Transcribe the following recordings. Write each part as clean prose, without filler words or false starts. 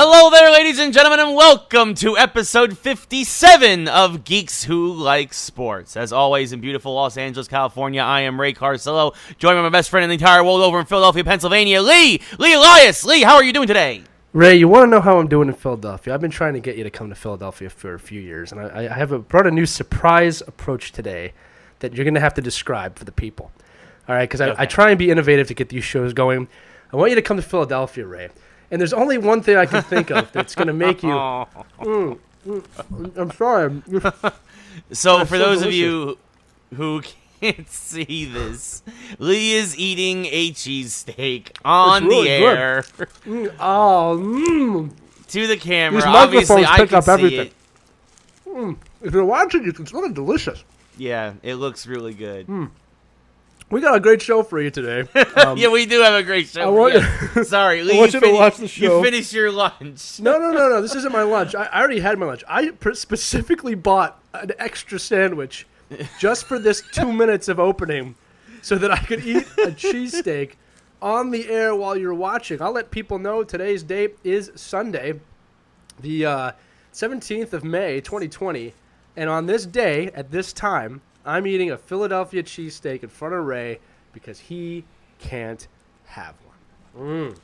Hello there, ladies and gentlemen, and welcome to episode 57 of Geeks Who Like Sports. As always, in beautiful Los Angeles, California, I am Ray Carcillo, joined by my best friend in the entire world over in Philadelphia, Pennsylvania, Lee Elias. Lee, how are you doing today? Ray, you want to know how I'm doing in Philadelphia? I've been trying to get you to come to Philadelphia for a few years, and I have brought a new surprise approach today that you're going to have to describe for the people. All right, because I try and be innovative to get these shows going. I want you to come to Philadelphia, Ray. And there's only one thing I can think of that's going to make you... I'm sorry. So for those of you who can't see this, Lee is eating a cheesesteak on the air. To the camera. These Obviously, microphones I pick can up see everything. it. If you're watching, you can smell it delicious. Yeah, it looks really good. We got a great show for you today. Yeah, we do have a great show. Sorry, Lee. I want you to watch the show. You finished your lunch. No. This isn't my lunch. I already had my lunch. I specifically bought an extra sandwich just for this 2 minutes of opening so that I could eat a cheesesteak on the air while you're watching. I'll let people know today's date is Sunday, the 17th of May, 2020. And on this day, at this time, I'm eating a Philadelphia cheesesteak in front of Ray because he can't have one.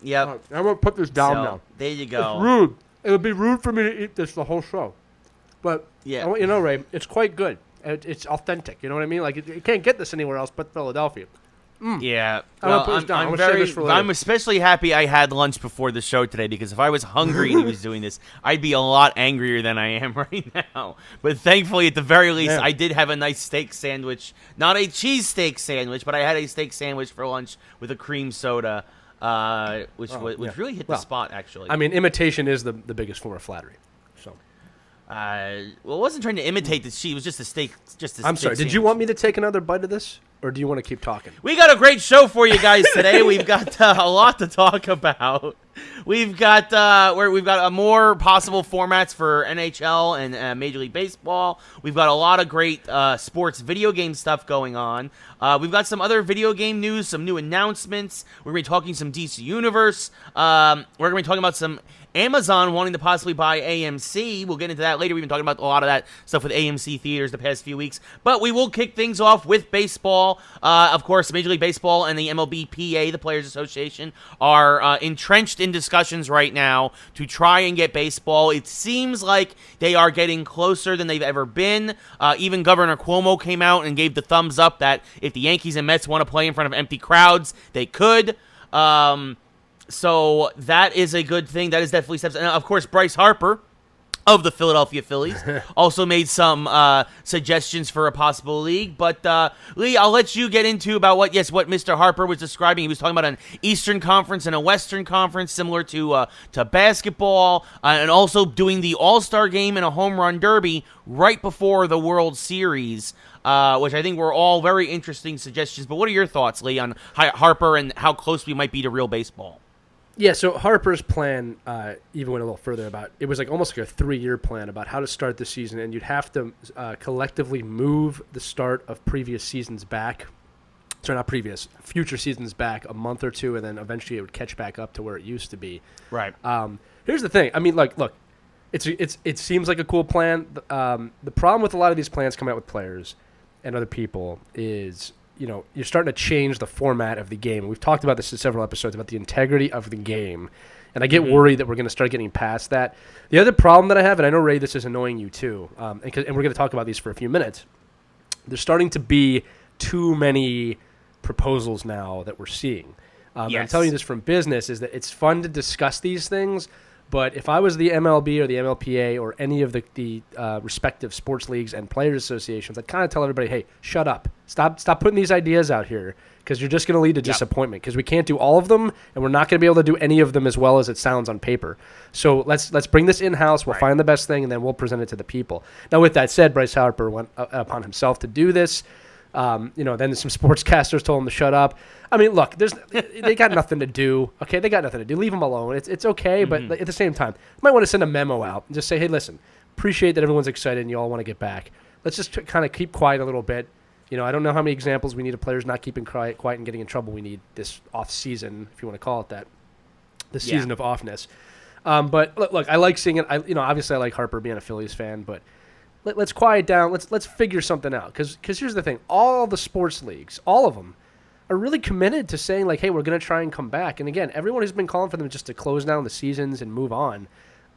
Yep. I'm going to put this down now. There you go. It's rude. It would be rude for me to eat this the whole show. But yeah. I want you to know, Ray, it's quite good. It's authentic. You know what I mean? Like, you can't get this anywhere else but Philadelphia. Yeah. I'm especially happy I had lunch before the show today because if I was hungry and he was doing this, I'd be a lot angrier than I am right now. But thankfully, at the very least, I did have a nice steak sandwich. Not a cheesesteak sandwich, but I had a steak sandwich for lunch with a cream soda, which really hit the spot, actually. I mean, imitation is the biggest form of flattery. So. It wasn't trying to imitate the cheese. It was just a steak. I'm sorry. Did you want me to take another bite of this, or do you want to keep talking? We got a great show for you guys today. We've got a lot to talk about. We've got more possible formats for NHL and Major League Baseball. We've got a lot of great sports video game stuff going on. We've got some other video game news, some new announcements. We're going to be talking some DC Universe. We're going to be talking about some Amazon wanting to possibly buy AMC. We'll get into that later. We've been talking about a lot of that stuff with AMC theaters the past few weeks. But we will kick things off with baseball. Of course, Major League Baseball and the MLB PA, the Players Association, are entrenched in discussions right now to try and get baseball. It seems like they are getting closer than they've ever been. Even Governor Cuomo came out and gave the thumbs up that if the Yankees and Mets want to play in front of empty crowds, they could. So that is a good thing. That is definitely steps. And of course, Bryce Harper of the Philadelphia Phillies also made some suggestions for a possible league. But Lee, I'll let you get into about what Mr. Harper was describing. He was talking about an Eastern Conference and a Western Conference, similar to basketball, and also doing the All-Star Game and a Home Run Derby right before the World Series. Which I think were all very interesting suggestions. But what are your thoughts, Lee, on Harper and how close we might be to real baseball? Yeah, so Harper's plan even went a little further about it was like almost like a 3-year plan about how to start the season, and you'd have to collectively move the start of previous seasons back. Sorry, not previous, future seasons back a month or two, and then eventually it would catch back up to where it used to be. Right. Here's the thing. I mean, like, look, it seems like a cool plan. The problem with a lot of these plans coming out with players and other people is, you know, you're starting to change the format of the game. We've talked about this in several episodes about the integrity of the game, and I get worried that we're going to start getting past that. The other problem that I have, and I know, Ray, this is annoying you too, and we're going to talk about these for a few minutes, there's starting to be too many proposals now that we're seeing. Yes. I'm telling you this from business, is that it's fun to discuss these things, but if I was the MLB or the MLPA or any of the respective sports leagues and players associations, I'd kind of tell everybody, hey, shut up. Stop putting these ideas out here because you're just going to lead to disappointment because we can't do all of them and we're not going to be able to do any of them as well as it sounds on paper. So let's bring this in-house. We'll find the best thing, and then we'll present it to the people. Now, with that said, Bryce Harper went upon himself to do this. Then some sportscasters told him to shut up. I mean, look, they got nothing to do. Okay, they got nothing to do. Leave them alone. It's okay, but at the same time, you might want to send a memo out and just say, hey, listen, appreciate that everyone's excited and you all want to get back. Let's just kind of keep quiet a little bit. You know, I don't know how many examples we need of players not keeping quiet and getting in trouble. We need this off season, if you want to call it that, the season of offness. But look, I like seeing it. Obviously I like Harper being a Phillies fan, but let's quiet down. Let's figure something out. Because here's the thing: all the sports leagues, all of them, are really committed to saying like, hey, we're going to try and come back. And again, everyone who's been calling for them just to close down the seasons and move on.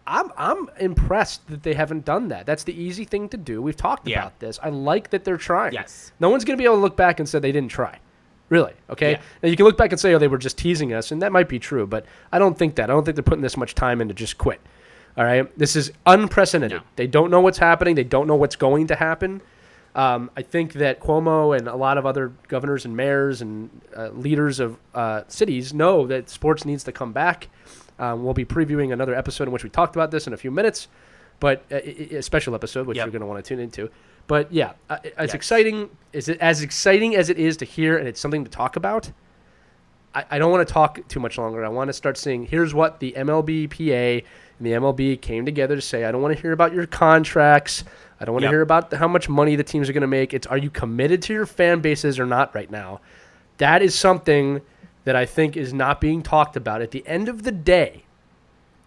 I'm impressed that they haven't done that. That's the easy thing to do. We've talked about this. I like that they're trying. Yes. No one's going to be able to look back and say they didn't try. Really, okay? Yeah. Now, you can look back and say, oh, they were just teasing us, and that might be true, but I don't think that. I don't think they're putting this much time in to just quit, all right? This is unprecedented. No. They don't know what's happening. They don't know what's going to happen. I think that Cuomo and a lot of other governors and mayors and leaders of cities know that sports needs to come back. We'll be previewing another episode in which we talked about this in a few minutes, but a special episode, which you're going to want to tune into. But yeah, it's exciting. Is it as exciting as it is to hear, and it's something to talk about? I don't want to talk too much longer. I want to start seeing, here's what the MLB PA and the MLB came together to say. I don't want to hear about your contracts. I don't want to hear about how much money the teams are going to make. It's, are you committed to your fan bases or not right now? That is something that I think is not being talked about. At the end of the day,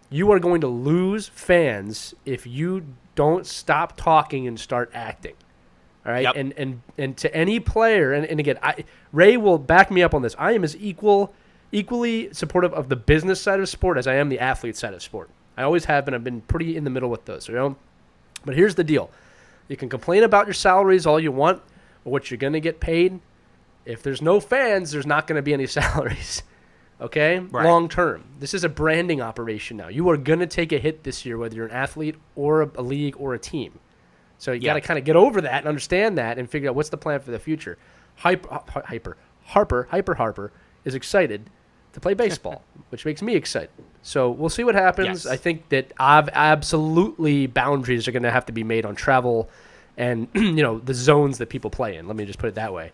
you are going to lose fans if you don't stop talking and start acting. All right? And to any player, and again, Ray will back me up on this. I am as equally supportive of the business side of sport as I am the athlete side of sport. I always have been. I've been pretty in the middle with those. But here's the deal. You can complain about your salaries all you want, or what you're going to get paid. If there's no fans, there's not going to be any salaries. Okay? Right. Long term. This is a branding operation now. You are going to take a hit this year, whether you're an athlete or a league or a team. So you got to kind of get over that and understand that and figure out what's the plan for the future. Harper is excited to play baseball, which makes me excited. So we'll see what happens. Yes. I think that absolutely boundaries are going to have to be made on travel and the zones that people play in. Let me just put it that way.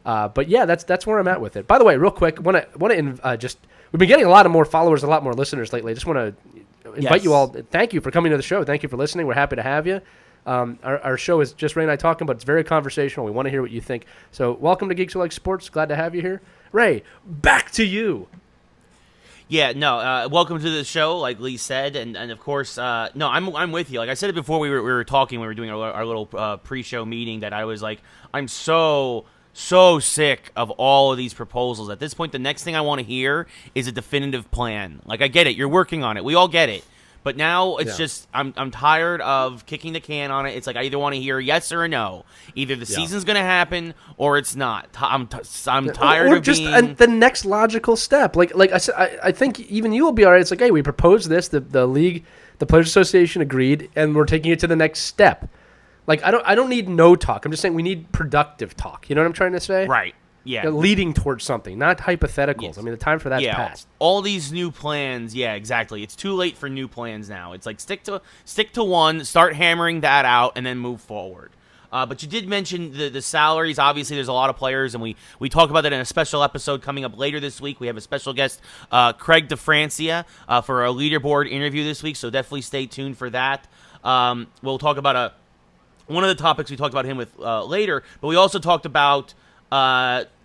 But yeah, that's where I'm at with it. By the way, real quick, want to just we've been getting a lot of more followers, a lot more listeners lately. I just want to invite you all. Thank you for coming to the show. Thank you for listening. We're happy to have you. Our show is just Ray and I talking, but it's very conversational. We want to hear what you think. So welcome to Geeks Who Like Sports. Glad to have you here. Ray, back to you. Yeah, no, welcome to the show, like Lee said, and of course, no, I'm with you. Like I said it before, we were talking, we were doing our little pre-show meeting, that I was like, I'm so sick of all of these proposals. At this point, the next thing I want to hear is a definitive plan. Like, I get it, you're working on it, we all get it. But now it's just I'm tired of kicking the can on it. It's like I either want to hear a yes or a no. Either the season's going to happen or it's not. I'm tired of just being the next logical step. Like I said, I think even you will be all right. It's like, hey, we proposed this. The league, the Players Association agreed, and we're taking it to the next step. Like I don't need no talk. I'm just saying we need productive talk. You know what I'm trying to say? Right. Yeah. Leading towards something, not hypotheticals. Yes. I mean, the time for that's past. All these new plans, exactly. It's too late for new plans now. It's like stick to one, start hammering that out, and then move forward. But you did mention the salaries. Obviously, there's a lot of players, and we talk about that in a special episode coming up later this week. We have a special guest, Craig DeFrancia, for a leaderboard interview this week, so definitely stay tuned for that. We'll talk about one of the topics we talked about him with later, but we also talked about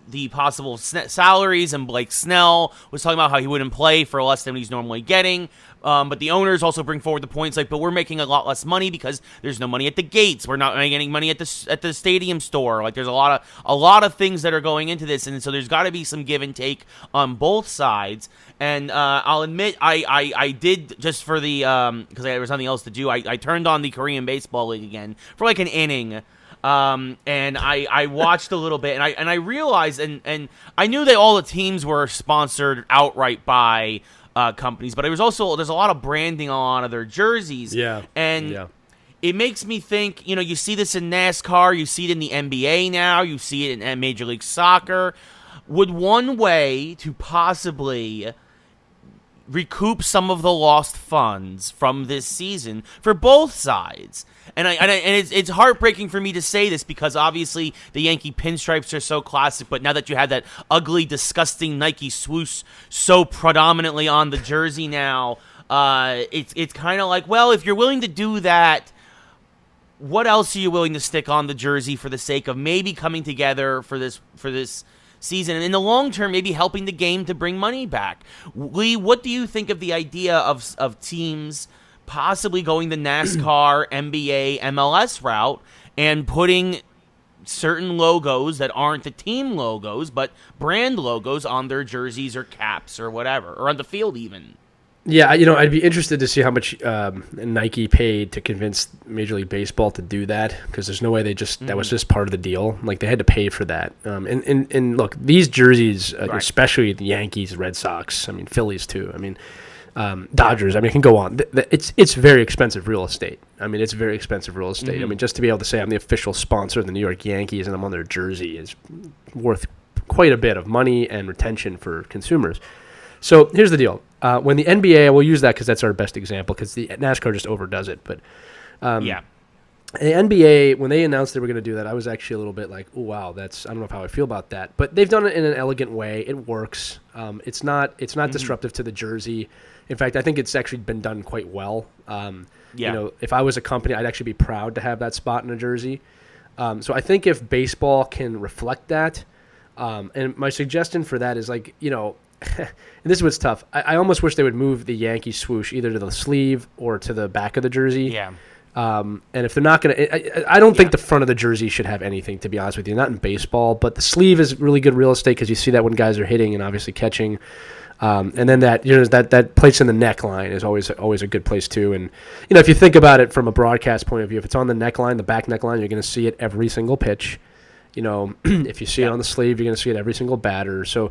the possible salaries, and Blake Snell was talking about how he wouldn't play for less than he's normally getting. But the owners also bring forward the points like, but we're making a lot less money because there's no money at the gates. We're not getting money at the stadium store. Like, there's a lot of things that are going into this, and so there's got to be some give and take on both sides. And I'll admit, I did, just for the because there was nothing else to do, I turned on the Korean Baseball League again for like an inning. And I watched a little bit, and I realized, and I knew that all the teams were sponsored outright by companies, but there's a lot of branding on a lot of their jerseys. It makes me think, you see this in NASCAR, you see it in the NBA now, you see it in Major League Soccer. Would one way to possibly recoup some of the lost funds from this season for both sides? And it's heartbreaking for me to say this, because obviously the Yankee pinstripes are so classic, but now that you have that ugly, disgusting Nike swoosh so predominantly on the jersey now, it's kind of like, well, if you're willing to do that, what else are you willing to stick on the jersey for the sake of maybe coming together for this season, and in the long term, maybe helping the game to bring money back. Lee, what do you think of the idea of teams possibly going the NASCAR, NBA, MLS route and putting certain logos that aren't the team logos, but brand logos on their jerseys or caps or whatever, or on the field even? Yeah, I'd be interested to see how much Nike paid to convince Major League Baseball to do that, because there's no way that was just part of the deal. Like, they had to pay for that. And look, these jerseys, especially the Yankees, Red Sox, I mean, Phillies too. I mean, Dodgers. I mean, it can go on. It's very expensive real estate. I mean, it's very expensive real estate. I mean, just to be able to say I'm the official sponsor of the New York Yankees and I'm on their jersey is worth quite a bit of money and retention for consumers. So here's the deal. When the NBA, we'll use that because that's our best example, because the NASCAR just overdoes it. But the NBA, when they announced they were going to do that, I was actually a little bit like, oh, wow, I don't know how I feel about that. But they've done it in an elegant way. It works. It's not disruptive to the jersey. In fact, I think it's actually been done quite well. If I was a company, I'd actually be proud to have that spot in a jersey. So I think if baseball can reflect that, and my suggestion for that is and this is what's tough. I almost wish they would move the Yankee swoosh either to the sleeve or to the back of the jersey. Yeah. And if they're not going to, I don't think the front of the jersey should have anything, to be honest with you. Not in baseball, but the sleeve is really good real estate because you see that when guys are hitting and obviously catching. And then that place in the neckline is always a good place too. And if you think about it from a broadcast point of view, if it's on the neckline, the back neckline, you're going to see it every single pitch. If you see it on the sleeve, you're going to see it every single batter. So.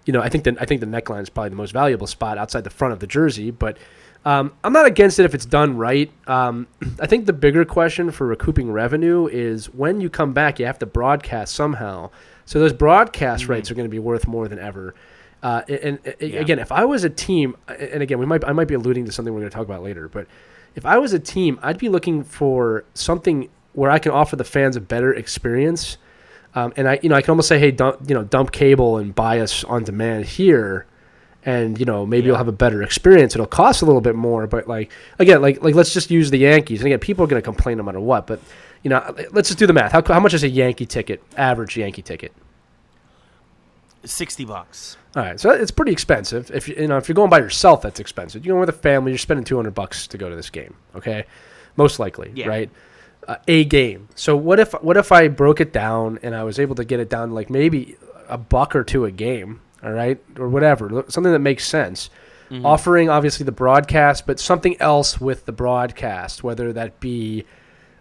I think the neckline is probably the most valuable spot outside the front of the jersey, but I'm not against it if it's done right. I think the bigger question for recouping revenue is when you come back, you have to broadcast somehow. So those broadcast rights are going to be worth more than ever. Again, if I was a team, and again, I might be alluding to something we're going to talk about later, but if I was a team, I'd be looking for something where I can offer the fans a better experience. And I can almost say, hey, dump cable and buy us on demand here, and maybe you'll have a better experience. It'll cost a little bit more, but again, let's just use the Yankees. And again, people are going to complain no matter what, but let's just do the math. How much is a Yankee ticket? Average Yankee ticket? $60. All right, so it's pretty expensive. If you're going by yourself, that's expensive. You're going with a family, you're spending $200 to go to this game. Okay, most likely, right? A game. So what if I broke it down and I was able to get it down like maybe $1 or $2 a game, all right, or whatever, something that makes sense. Offering obviously the broadcast, but something else with the broadcast, whether that be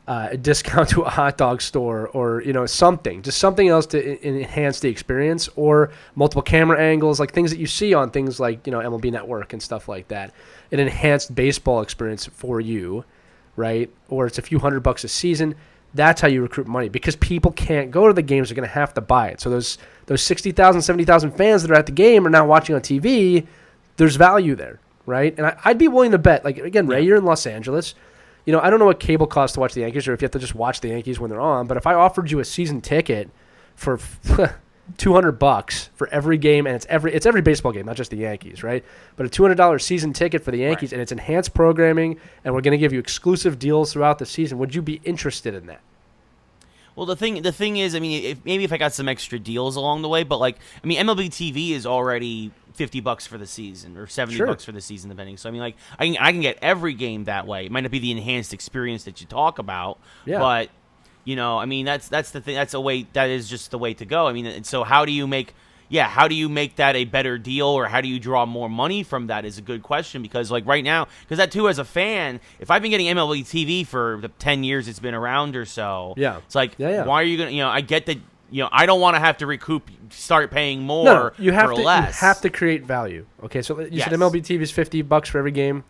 a discount to a hot dog store or something else to enhance the experience, or multiple camera angles, like things that you see on things like MLB Network and stuff like that. An enhanced baseball experience for you. Right? Or it's a few $100 a season. That's how you recruit money, because people can't go to the games. They're going to have to buy it. So those 60,000, 70,000 fans that are at the game are now watching on TV. There's value there, right? And I'd be willing to bet, Ray, you're in Los Angeles. I don't know what cable costs to watch the Yankees, or if you have to just watch the Yankees when they're on. But if I offered you a season ticket for $200 for every game, and it's every baseball game, not just the Yankees, right? But a $200 season ticket for the Yankees, and it's enhanced programming, and we're going to give you exclusive deals throughout the season. Would you be interested in that? Well, the thing is, I mean, if I got some extra deals along the way, but MLB TV is already $50 for the season, or $70 for the season, depending. So I mean, I can get every game that way. It might not be the enhanced experience that you talk about, but. That's the thing. That is just the way to go. I mean, so how do you make that a better deal, or how do you draw more money from that is a good question, because right now, because that too, as a fan, if I've been getting MLB TV for the 10 years it's been around or so, it's why are you going to, I get that, I don't want to have to start paying more for less. You have to create value. Okay, so you said MLB TV is $50 for every game.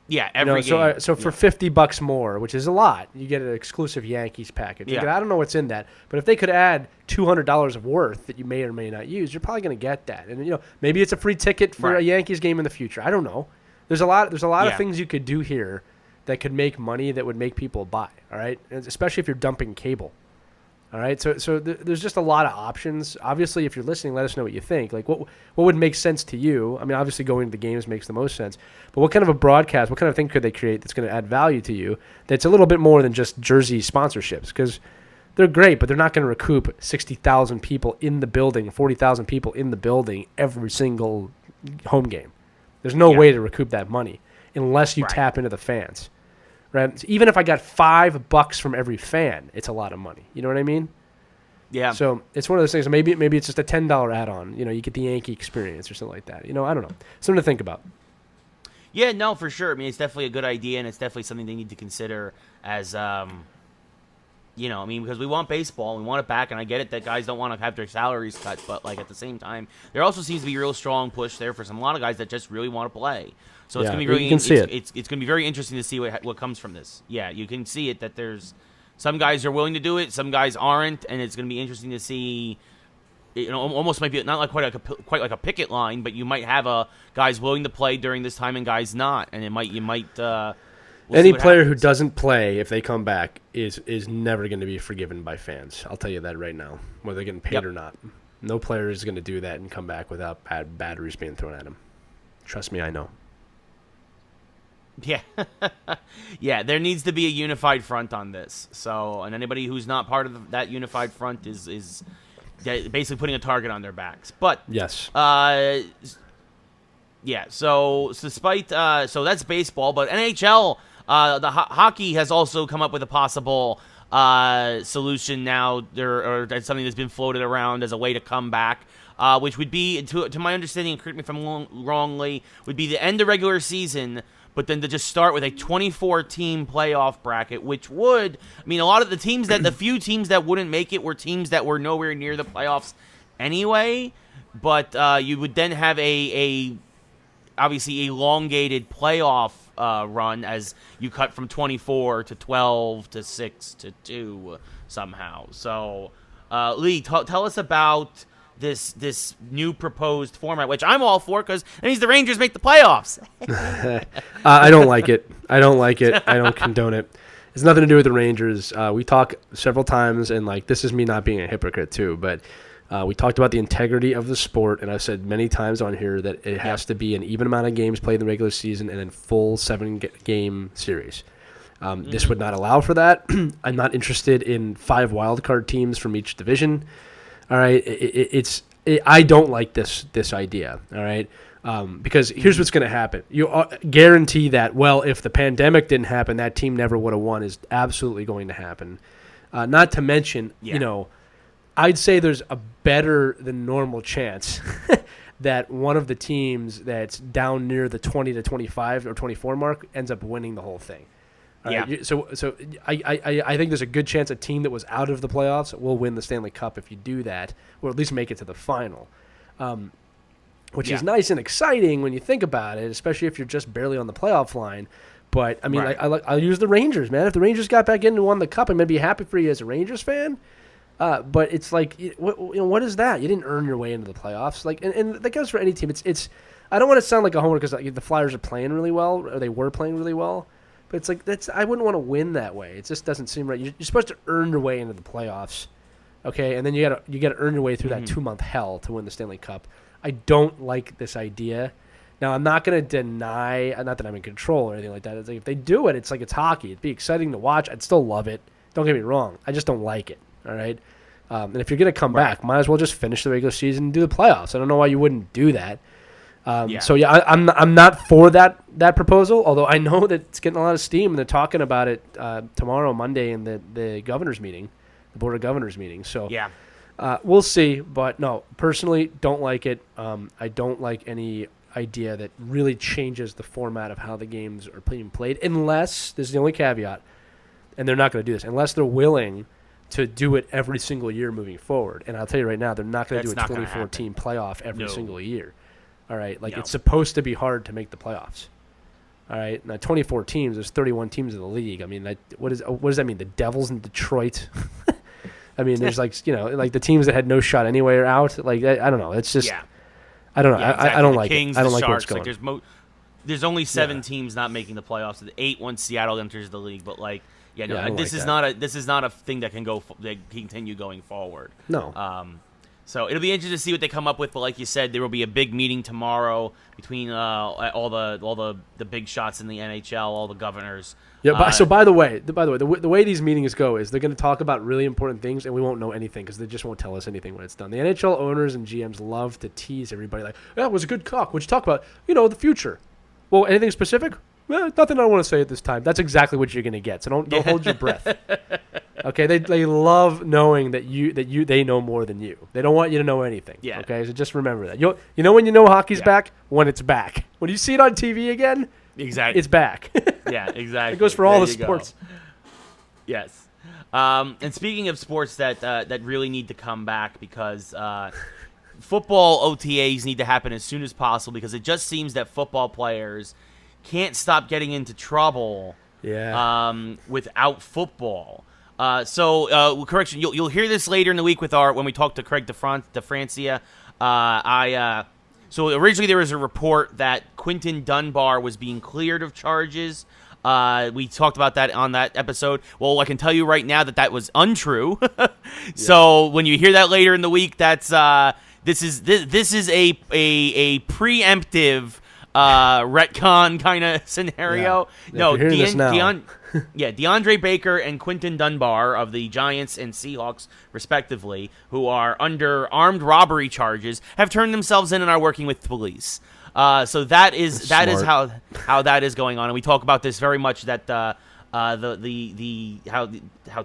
Yeah, every game. So for $50 more, which is a lot, you get an exclusive Yankees package. I don't know what's in that, but if they could add $200 of worth that you may or may not use, you're probably going to get that. And maybe it's a free ticket for a Yankees game in the future. I don't know. There's a lot of things you could do here that could make money that would make people buy. All right, and especially if you're dumping cable. All right, so there's just a lot of options. Obviously, if you're listening, let us know what you think. What would make sense to you? I mean, obviously going to the games makes the most sense. But what kind of a broadcast, what kind of thing could they create that's going to add value to you that's a little bit more than just jersey sponsorships? Because they're great, but they're not going to recoup 60,000 people in the building, 40,000 people in the building every single home game. There's no way to recoup that money unless you tap into the fans. Right? Even if I got $5 from every fan, it's a lot of money. You know what I mean? Yeah. So it's one of those things. Maybe it's just a $10 add-on. You get the Yankee experience or something like that. I don't know. Something to think about. Yeah, no, for sure. I mean, it's definitely a good idea, and it's definitely something they need to consider as, because we want baseball, we want it back, and I get it that guys don't want to have their salaries cut, but, like, at the same time, there also seems to be a real strong push there for a lot of guys that just really want to play. So it's going to be really, you can see it's going to be very interesting to see what comes from this. Yeah, you can see it that there's some guys are willing to do it, some guys aren't, and it's going to be interesting to see. Almost might be not like quite like a picket line, but you might have guys willing to play during this time and guys not, and you might. Any player who doesn't play, if they come back, is never going to be forgiven by fans. I'll tell you that right now, whether they're getting paid or not. No player is going to do that and come back without batteries being thrown at him. Trust me, I know. Yeah, yeah. There needs to be a unified front on this. So, and anybody who's not part of that unified front is basically putting a target on their backs. But yes, yeah. So despite so that's baseball, but NHL, the hockey has also come up with a possible solution now. Or that's something that's been floated around as a way to come back. Which would be, to my understanding, and correct me if I'm wrongly, would be the end of regular season, but then to just start with a 24-team playoff bracket, which would, a lot of the teams the few teams that wouldn't make it were teams that were nowhere near the playoffs anyway, but you would then have a obviously elongated playoff run as you cut from 24 to 12 to 6 to 2 somehow. So, Lee, tell us about this new proposed format, which I'm all for because it means the Rangers make the playoffs. I don't like it. I don't condone it. It's nothing to do with the Rangers. We talk several times, and this is me not being a hypocrite too, but we talked about the integrity of the sport, and I've said many times on here that it has to be an even amount of games played in the regular season and then full 7-game series. This would not allow for that. I'm not interested in 5 wildcard teams from each division. All right, I don't like this idea. All right, because here's what's going to happen. You guarantee that. Well, if the pandemic didn't happen, that team never would have won. Is absolutely going to happen. Not to mention, I'd say there's a better than normal chance that one of the teams that's down near the 20 to 25 or 24 mark ends up winning the whole thing. Right? So I think there's a good chance a team that was out of the playoffs will win the Stanley Cup if you do that, or at least make it to the final, which is nice and exciting when you think about it, especially if you're just barely on the playoff line. But, I'll use the Rangers, man. If the Rangers got back in and won the Cup, I'm going to be happy for you as a Rangers fan. But it's what is that? You didn't earn your way into the playoffs. And that goes for any team. It's I don't want to sound like a homer because the Flyers are playing really well, or they were playing really well. But it's I wouldn't want to win that way. It just doesn't seem right. You're supposed to earn your way into the playoffs, okay? And then you gotta earn your way through that 2-month hell to win the Stanley Cup. I don't like this idea. Now I'm not gonna deny, not that I'm in control or anything like that. It's if they do it, it's hockey. It'd be exciting to watch. I'd still love it. Don't get me wrong. I just don't like it. All right. And if you're gonna come back, might as well just finish the regular season and do the playoffs. I don't know why you wouldn't do that. So I'm not for that proposal. Although I know that it's getting a lot of steam, and they're talking about it tomorrow, Monday, in the governor's meeting, the board of governors meeting. So we'll see. But no, personally, don't like it. I don't like any idea that really changes the format of how the games are being played, unless this is the only caveat, and they're not going to do this unless they're willing to do it every single year moving forward. And I'll tell you right now, they're not going to do a 24-team playoff every single year. All right, it's supposed to be hard to make the playoffs. All right, now 24 teams. There's 31 teams in the league. I mean, what does that mean? The Devils in Detroit. I mean, there's the teams that had no shot anyway are out. I don't know. It's just I don't know. Exactly. I don't like Kings, it. I don't like Sharks, where it's going. There's only 7 teams not making the playoffs. The 8 once Seattle enters the league, but this is not a thing that can continue going forward. No. So it'll be interesting to see what they come up with. But like you said, there will be a big meeting tomorrow between all the big shots in the NHL, all the governors. Yeah. So by the way, the way these meetings go is they're going to talk about really important things, and we won't know anything because they just won't tell us anything when it's done. The NHL owners and GMs love to tease everybody like, "Yeah, it was a good talk. What'd you talk about? The future." Well, anything specific? Well, nothing I want to say at this time. That's exactly what you're going to get. So don't hold your breath. Okay, they love knowing that they know more than you. They don't want you to know anything. Yeah. Okay, so just remember that. When you know hockey's back? When it's back. When you see it on TV again, exactly, it's back. Yeah, exactly. It goes for all the sports. Go. Yes. And speaking of sports that really need to come back because football OTAs need to happen as soon as possible because it just seems that football players can't stop getting into trouble without football. Correction, you'll hear this later in the week when we talk to Craig DeFrancia. So originally there was a report that Quinten Dunbar was being cleared of charges. We talked about that on that episode. Well, I can tell you right now that was untrue. So when you hear that later in the week, that's this is a preemptive retcon kind of scenario. Yeah. No, DeAndre Baker and Quinten Dunbar of the Giants and Seahawks, respectively, who are under armed robbery charges, have turned themselves in and are working with police. So that is how that is going on, and we talk about this very much that how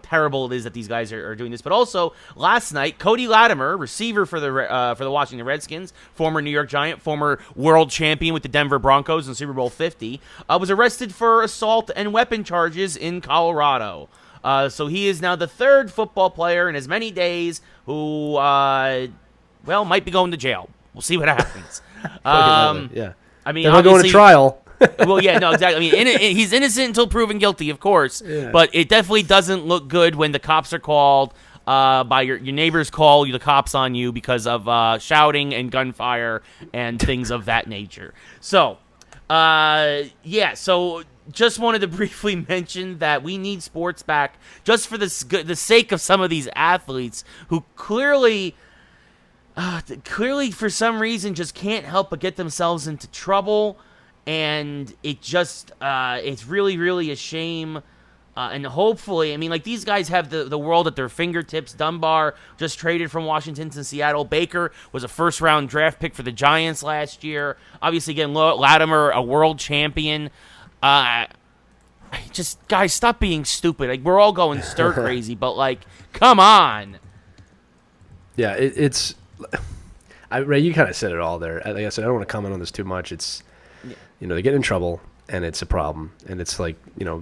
terrible it is that these guys are doing this. But also last night, Cody Latimer, receiver for the Washington Redskins, former New York Giant, former world champion with the Denver Broncos in Super Bowl 50, was arrested for assault and weapon charges in Colorado. So he is now the third football player in as many days who might be going to jail. We'll see what happens. Yeah. I mean, they're going to trial. Well, yeah, no, exactly. I mean, he's innocent until proven guilty, of course. Yeah. But it definitely doesn't look good when the cops are called by your neighbors call the cops on you because of shouting and gunfire and things of that nature. So, So just wanted to briefly mention that we need sports back just for the sake of some of these athletes who clearly for some reason just can't help but get themselves into trouble. And it just, it's really, really a shame. And hopefully, I mean, like, these guys have the world at their fingertips. Dunbar just traded from Washington to Seattle. Baker was a first-round draft pick for the Giants last year. Obviously, again, Latimer, a world champion. Just, guys, stop being stupid. Like, we're all going stir crazy, but, like, come on. Yeah, it's... Ray, you kind of said it all there. Like I said, I don't want to comment on this too much. It's... they get in trouble, and it's a problem. And it's like,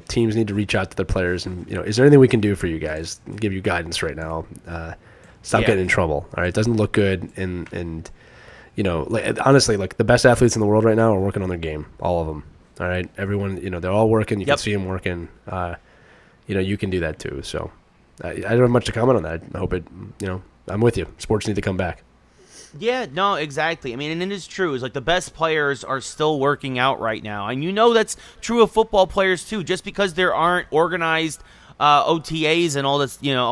teams need to reach out to their players and, is there anything we can do for you guys? Give you guidance right now. Stop getting in trouble. All right, it doesn't look good. And honestly, like the best athletes in the world right now are working on their game, all of them. All right, everyone, they're all working. You can see them working. You can do that too. So I don't have much to comment on that. I hope it. I'm with you. Sports need to come back. Yeah, no, exactly. I mean, and it is true. It's like the best players are still working out right now. And that's true of football players too. Just because there aren't organized OTAs and all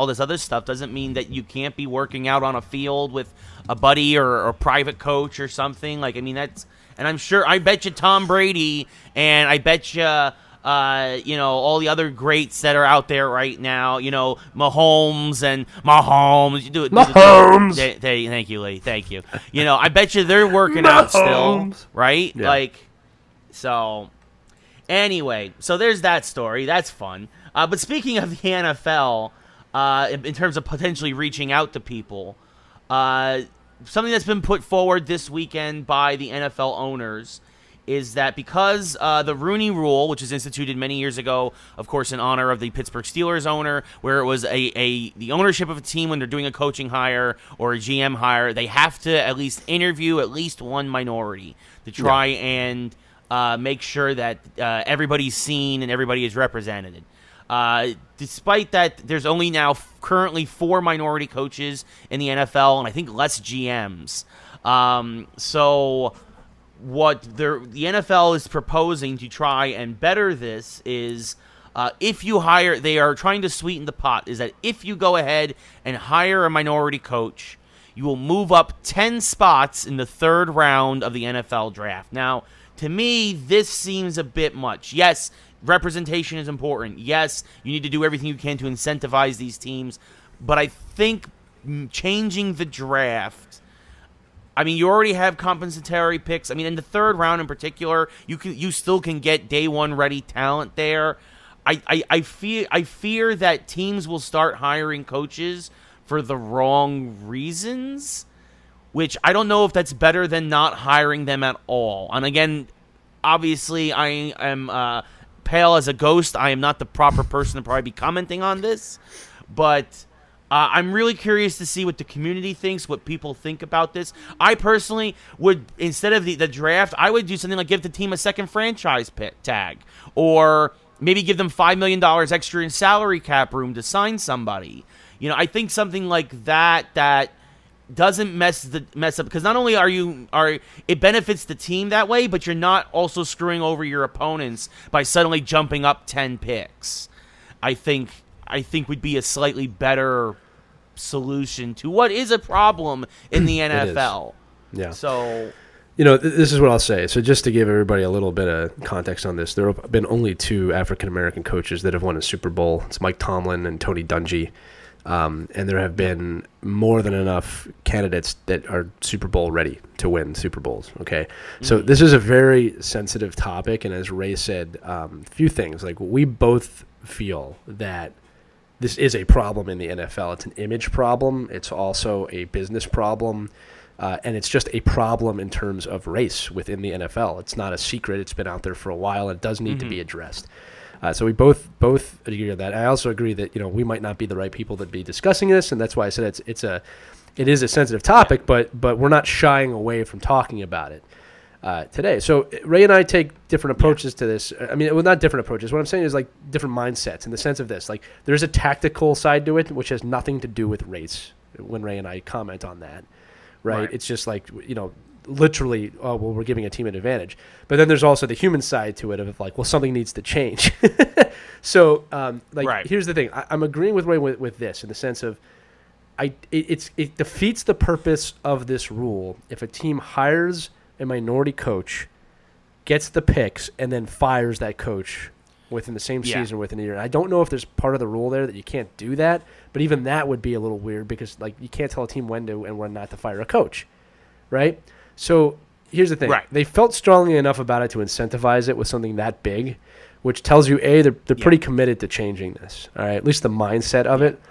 this other stuff doesn't mean that you can't be working out on a field with a buddy or a private coach or something. Like, I mean, and I bet you Tom Brady and I bet you all the other greats that are out there right now, Mahomes. Thank you, Lee. Thank you. I bet you they're working out still, right? Yeah. Like, so anyway, so there's that story. That's fun. But speaking of the NFL, in terms of potentially reaching out to people, something that's been put forward this weekend by the NFL owners is that because the Rooney rule, which was instituted many years ago, of course, in honor of the Pittsburgh Steelers owner, where it was the ownership of a team when they're doing a coaching hire or a GM hire, they have to at least interview at least one minority to try and make sure that everybody's seen and everybody is represented. Despite that, there's only now currently 4 minority coaches in the NFL, and I think less GMs. So what the NFL is proposing to try and better this is if you hire, they are trying to sweeten the pot, is that if you go ahead and hire a minority coach, you will move up 10 spots in the third round of the NFL draft. Now, to me, this seems a bit much. Yes, representation is important. Yes, you need to do everything you can to incentivize these teams. But I think changing the draft, I mean, you already have compensatory picks. I mean, in the third round in particular, you still can get day one ready talent there. I fear that teams will start hiring coaches for the wrong reasons, which I don't know if that's better than not hiring them at all. And again, obviously, I am pale as a ghost. I am not the proper person to probably be commenting on this, but I'm really curious to see what the community thinks, what people think about this. I personally would, instead of the draft, I would do something like give the team a second franchise tag, or maybe give them $5 million extra in salary cap room to sign somebody. I think something like that doesn't mess up, because not only it benefits the team that way, but you're not also screwing over your opponents by suddenly jumping up 10 picks. I think would be a slightly better solution to what is a problem in the NFL. Yeah. So, this is what I'll say. So just to give everybody a little bit of context on this, there have been only 2 African-American coaches that have won a Super Bowl. It's Mike Tomlin and Tony Dungy. And there have been more than enough candidates that are Super Bowl ready to win Super Bowls. Okay. So this is a very sensitive topic. And as Ray said, a few things. Like, we both feel that this is a problem in the NFL. It's an image problem. It's also a business problem. And it's just a problem in terms of race within the NFL. It's not a secret. It's been out there for a while, and it does need to be addressed. So we both agree on that. I also agree that we might not be the right people to be discussing this, and that's why I said it is a sensitive topic, but we're not shying away from talking about it today. So Ray and I take different approaches to this. I mean, well, not different approaches. What I'm saying is like different mindsets in the sense of this. Like, there's a tactical side to it, which has nothing to do with race. When Ray and I comment on that, right? It's just like literally, oh, well, we're giving a team an advantage. But then there's also the human side to it of like, well, something needs to change. So, here's the thing. I'm agreeing with Ray with this in the sense of it defeats the purpose of this rule if a team hires a minority coach, gets the picks, and then fires that coach within the same season, within a year. And I don't know if there's part of the rule there that you can't do that, but even that would be a little weird because you can't tell a team when to and when not to fire a coach, right? So here's the thing. Right. They felt strongly enough about it to incentivize it with something that big, which tells you, A, they're pretty committed to changing this, all right, at least the mindset of it.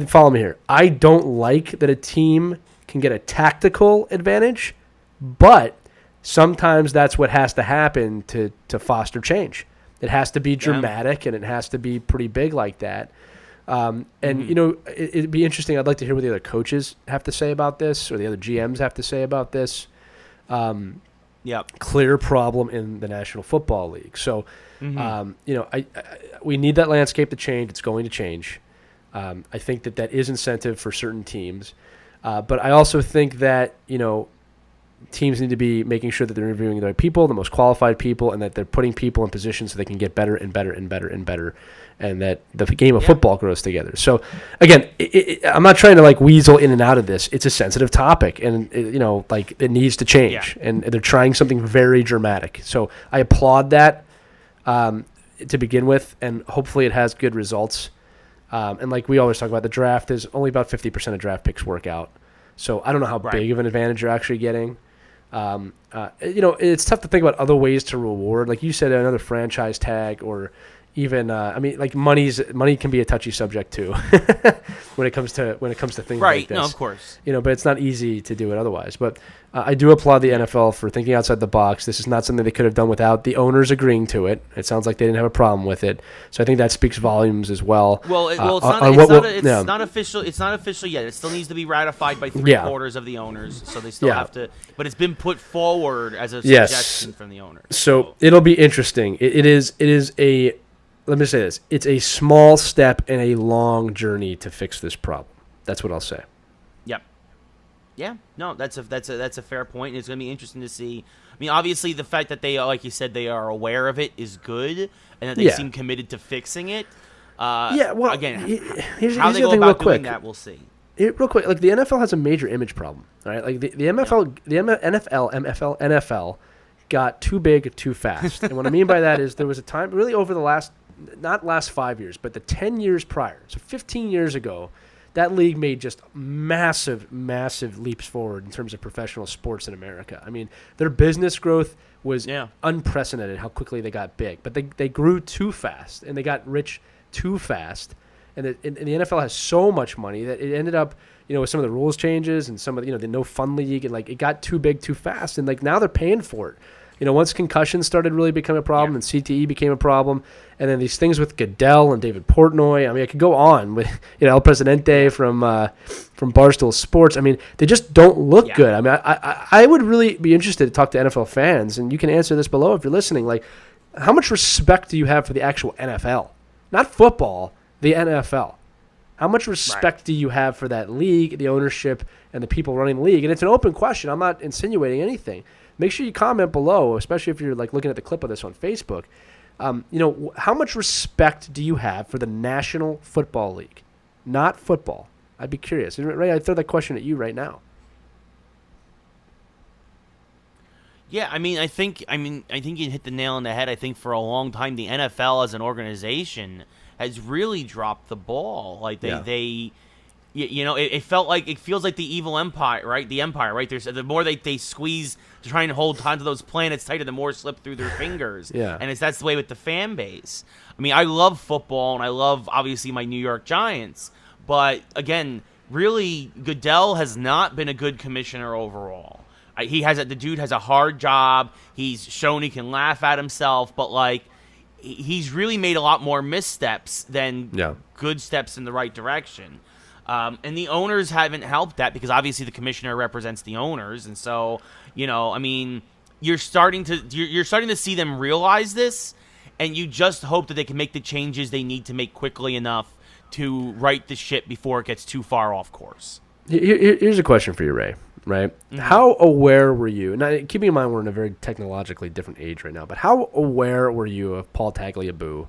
Follow me here. I don't like that a team can get a tactical advantage, but sometimes that's what has to happen to foster change. It has to be dramatic, and it has to be pretty big like that. It'd be interesting. I'd like to hear what the other coaches have to say about this, or the other GMs have to say about this. Clear problem in the National Football League. So, we need that landscape to change. It's going to change. I think that is incentive for certain teams. But I also think that, teams need to be making sure that they're interviewing the right people, the most qualified people, and that they're putting people in positions so they can get better and better and better and better, and that the game of football grows together. So, again, I'm not trying to weasel in and out of this. It's a sensitive topic, and it needs to change, and they're trying something very dramatic. So I applaud that to begin with, and hopefully it has good results. And like we always talk about, the draft is only about 50% of draft picks work out. So I don't know how big of an advantage you're actually getting. It's tough to think about other ways to reward. Like you said, another franchise tag, or even money can be a touchy subject too when it comes to things like this. No, of course. But it's not easy to do it otherwise. But I do applaud the NFL for thinking outside the box. This is not something they could have done without the owners agreeing to it. It sounds like they didn't have a problem with it. So I think that speaks volumes as well. Well, it's not official. It's not official yet. It still needs to be ratified by 3/4 of the owners. So they still have to. But it's been put forward as a suggestion from the owners. So it'll be interesting. It is a. Let me say this. It's a small step in a long journey to fix this problem. That's what I'll say. Yep. Yeah. No, that's a fair point. It's going to be interesting to see. I mean, obviously, the fact that they, like you said, they are aware of it is good, and that they seem committed to fixing it. Again, here's how the they go thing about real quick. doing that, we'll see. real quick, like the NFL has a major image problem, all right? Like the NFL, NFL got too big too fast. And what I mean by that is there was a time really over the last 5 years, but the 10 years prior, so 15 years ago, that league made just massive leaps forward in terms of professional sports in America. I mean, their business growth was unprecedented how quickly they got big, but they grew too fast and they got rich too fast. And the NFL has so much money that it ended up, with some of the rules changes and some of the no fun league, and like it got too big too fast, and like now they're paying for it. Once concussions started really becoming a problem and CTE became a problem, and then these things with Goodell and David Portnoy. I mean, I could go on with El Presidente from Barstool Sports. I mean, they just don't look good. I mean, I would really be interested to talk to NFL fans, and you can answer this below if you're listening. Like, how much respect do you have for the actual NFL, not football, the NFL? How much respect do you have for that league, the ownership, and the people running the league? And it's an open question. I'm not insinuating anything. Make sure you comment below, especially if you're like looking at the clip of this on Facebook. How much respect do you have for the National Football League, not football? I'd be curious. Ray, I'd throw that question at you right now. Yeah, I think you hit the nail on the head. I think for a long time the NFL as an organization has really dropped the ball. Like it feels like the evil empire, right? The empire, right? There's the more they squeeze to try and hold on to those planets tighter, the more slip through their fingers. And that's the way with the fan base. I mean, I love football and I love obviously my New York Giants, but again, really Goodell has not been a good commissioner overall. The dude has a hard job. He's shown he can laugh at himself, but like he's really made a lot more missteps than good steps in the right direction. And the owners haven't helped that because obviously the commissioner represents the owners, and so you're starting to see them realize this, and you just hope that they can make the changes they need to make quickly enough to right the ship before it gets too far off course. Here's a question for you, Ray. Right? Mm-hmm. How aware were you? Now, keeping in mind we're in a very technologically different age right now, but how aware were you of Paul Tagliabue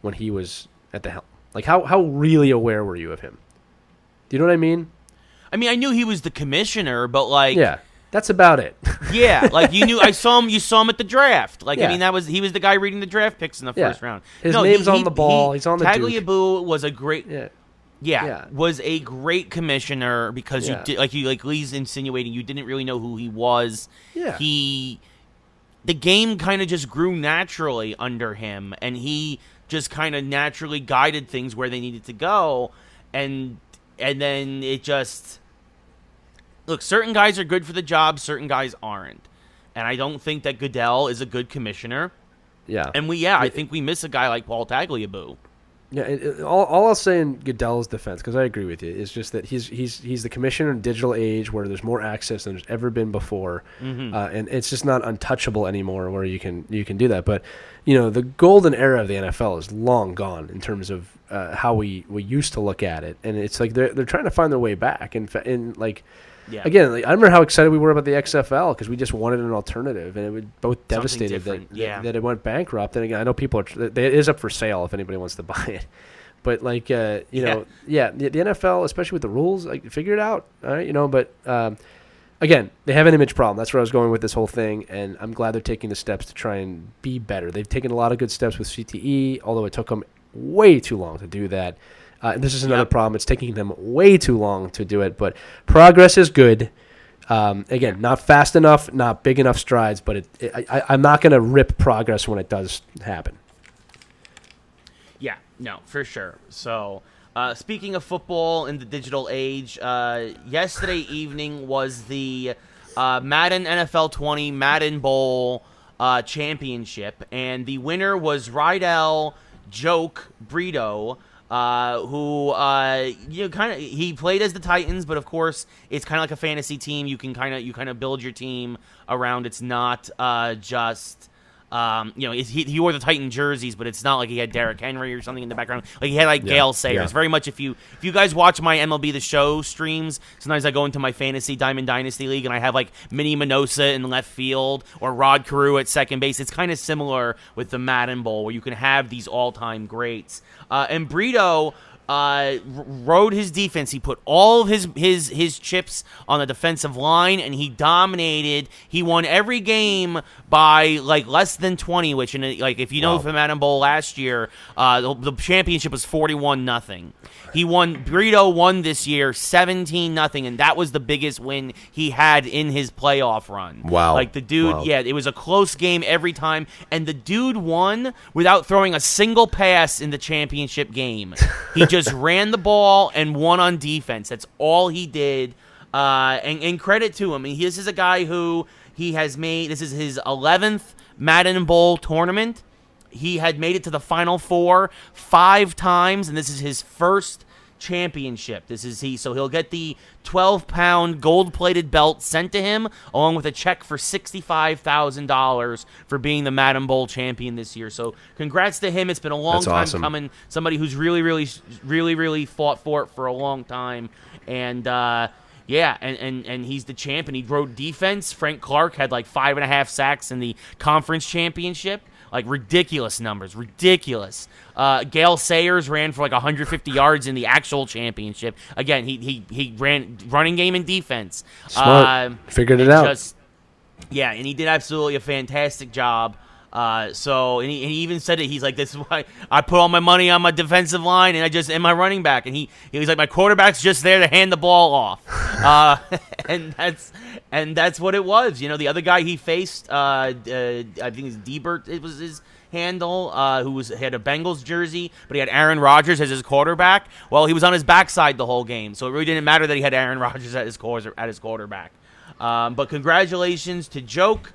when he was at the helm? Like, how really aware were you of him? Do you know what I mean? I mean, I knew he was the commissioner, but like, that's about it. Like you saw him at the draft. Like, I mean, he was the guy reading the draft picks in the first round. His name's on the ball. He's on the Tagliabue was a great. Was a great commissioner because you did, like Lee's insinuating, you didn't really know who he was. The game kind of just grew naturally under him, and he just kind of naturally guided things where they needed to go, and then it just certain guys are good for the job, certain guys aren't, and I don't think that Goodell is a good commissioner. I think we miss a guy like Paul Tagliabue. All I'll say in Goodell's defense, because I agree with you, is just that he's the commissioner in a digital age where there's more access than there's ever been before, and it's just not untouchable anymore where you can do that. But the golden era of the NFL is long gone in terms of how we used to look at it, and it's like they're trying to find their way back. Again, I remember how excited we were about the XFL because we just wanted an alternative, and it was both devastated that it went bankrupt. And again, I know it is up for sale if anybody wants to buy it. But the NFL, especially with the rules, figure it out. All right, But again, they have an image problem. That's where I was going with this whole thing, and I'm glad they're taking the steps to try and be better. They've taken a lot of good steps with CTE, although it took them way too long to do that. This is another problem. It's taking them way too long to do it, but progress is good. Again, not fast enough, not big enough strides, but I'm not going to rip progress when it does happen. Yeah, no, for sure. So, speaking of football in the digital age, yesterday evening was the Madden NFL 20 Madden Bowl championship, and the winner was Rydell Joke Brito, who he played as the Titans, but of course it's kind of like a fantasy team. You kind of build your team around. It's not just he wore the Titan jerseys, but it's not like he had Derrick Henry or something in the background. Like he had Gale Sayers. Very much if you guys watch my MLB The Show streams, sometimes I go into my fantasy Diamond Dynasty League and I have like Minnie Minosa in left field or Rod Carew at second base. It's kind of similar with the Madden Bowl where you can have these all-time greats. And Brito rode his defense. He put all of his chips on the defensive line, and he dominated. He won every game by like less than 20, which if you know from Madden Bowl last year, the championship was 41-0. Burrito won this year 17-0, and that was the biggest win he had in his playoff run. Wow. Like the dude, it was a close game every time, and the dude won without throwing a single pass in the championship game. He just ran the ball and won on defense. That's all he did. And credit to him. This is a guy who this is his 11th Madden Bowl tournament. He had made it to the Final Four 5 times, and this is his first championship. So he'll get the 12-pound gold-plated belt sent to him, along with a check for $65,000 for being the Madden Bowl champion this year. So congrats to him. It's been a long time coming. Somebody who's really fought for it for a long time. And and he's the champ, and he rode defense. Frank Clark had like 5.5 sacks in the conference championship. Like, ridiculous numbers. Ridiculous. Gale Sayers ran for like 150 yards in the actual championship. Again, he ran running game and defense. Smart. Figured it out. And he did absolutely a fantastic job. And he even said it. He's like, this is why I put all my money on my defensive line and my running back. And he was like, my quarterback's just there to hand the ball off. And that's what it was. The other guy he faced, I think it's Debert, it was his handle, who had a Bengals jersey, but he had Aaron Rodgers as his quarterback. Well, he was on his backside the whole game, so it really didn't matter that he had Aaron Rodgers at his quarterback. But congratulations to Joke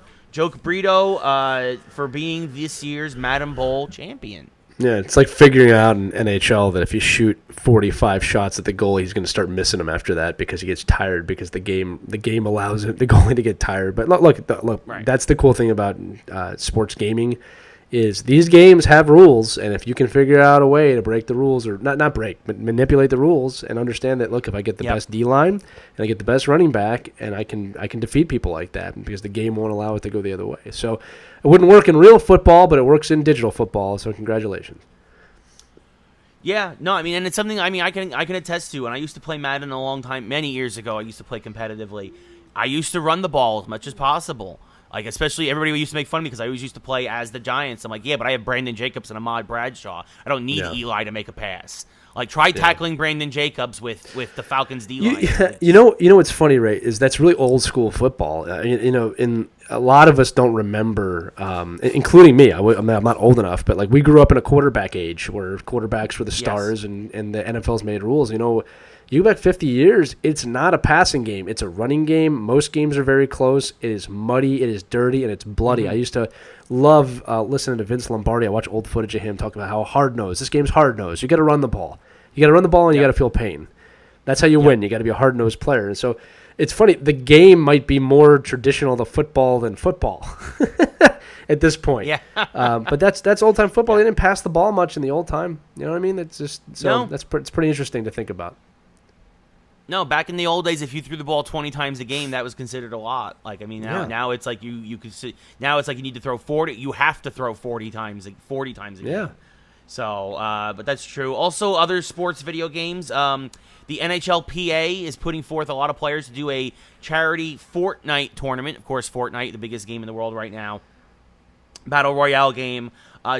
Brito for being this year's Madden Bowl champion. Yeah, it's like figuring out in NHL that if you shoot 45 shots at the goalie, he's going to start missing them after that because he gets tired because the game allows the goalie to get tired. But look, right. That's the cool thing about sports gaming is these games have rules, and if you can figure out a way to break the rules, or not break, but manipulate the rules and understand that, look, if I get the best D-line and I get the best running back, and I can defeat people like that because the game won't allow it to go the other way. So it wouldn't work in real football, but it works in digital football, so congratulations. Yeah, no, and it's something, I can attest to, and I used to play Madden a long time, many years ago. I used to play competitively. I used to run the ball as much as possible. Like, especially everybody used to make fun of me because I always used to play as the Giants. I'm like, yeah, but I have Brandon Jacobs and Ahmad Bradshaw. I don't need Eli to make a pass. Like, try tackling Brandon Jacobs with the Falcons D-line. You know what's funny, Ray, is that's really old school football. In a lot of us don't remember, including me. I'm not old enough, but like we grew up in a quarterback age where quarterbacks were the stars, and the NFL's made rules. You go back 50 years, it's not a passing game. It's a running game. Most games are very close. It is muddy, it is dirty, and it's bloody. Mm-hmm. I used to love listening to Vince Lombardi. I watch old footage of him talking about how hard-nosed. This game's hard-nosed. You got to run the ball. You got to run the ball, and you got to feel pain. That's how you win. You got to be a hard-nosed player. And so it's funny. The game might be more traditional to football than football at this point. Yeah. But that's old-time football. They didn't pass the ball much in the old time. You know what I mean? It's just it's pretty interesting to think about. No, back in the old days, if you threw the ball 20 times a game, that was considered a lot. Like, now it's like you could see. Now it's like you need to throw 40. You have to throw 40 times a game. Yeah. So, but that's true. Also, other sports video games. The NHL PA is putting forth a lot of players to do a charity Fortnite tournament. Of course, Fortnite, the biggest game in the world right now. Battle Royale game.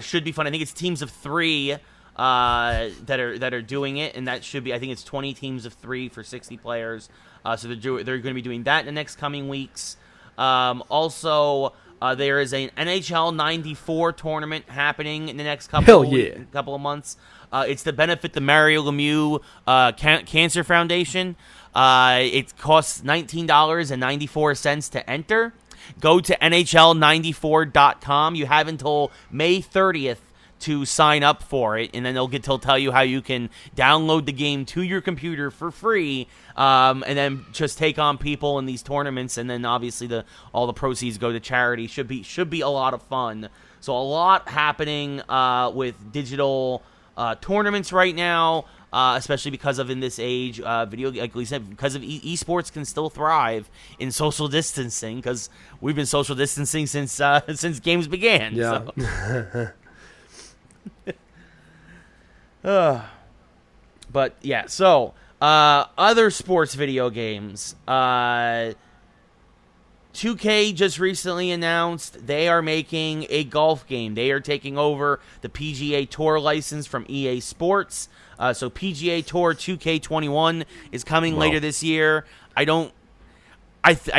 Should be fun. I think it's teams of 3. That are doing it, and that should be, I think it's 20 teams of 3 for 60 players. So they're going to be doing that in the next coming weeks. Also, there is an NHL 94 tournament happening in the next couple of months. It's to benefit the Mario Lemieux Cancer Foundation. It costs $19.94 to enter. Go to NHL94.com. You have until May 30th to sign up for it, and then they'll tell you how you can download the game to your computer for free, and then just take on people in these tournaments, and then obviously all the proceeds go to charity. Should be a lot of fun. So a lot happening with digital tournaments right now, especially because of in this age, video, like we said, because of esports can still thrive in social distancing, because we've been social distancing since games began. Yeah. So. But yeah, so other sports video games. 2K just recently announced they are making a golf game. They are taking over the PGA Tour license from EA Sports. So PGA Tour 2K21 is coming later this year. I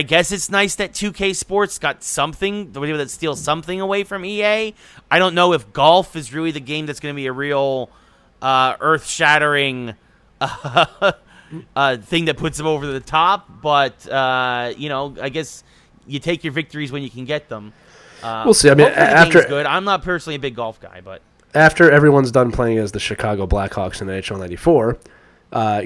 guess it's nice that 2K Sports got something, the way that steals something away from EA. I don't know if golf is really the game that's going to be a real earth-shattering thing that puts them over the top. But, I guess you take your victories when you can get them. We'll see. I mean, after good. I'm not personally a big golf guy, but after everyone's done playing as the Chicago Blackhawks in NHL '94,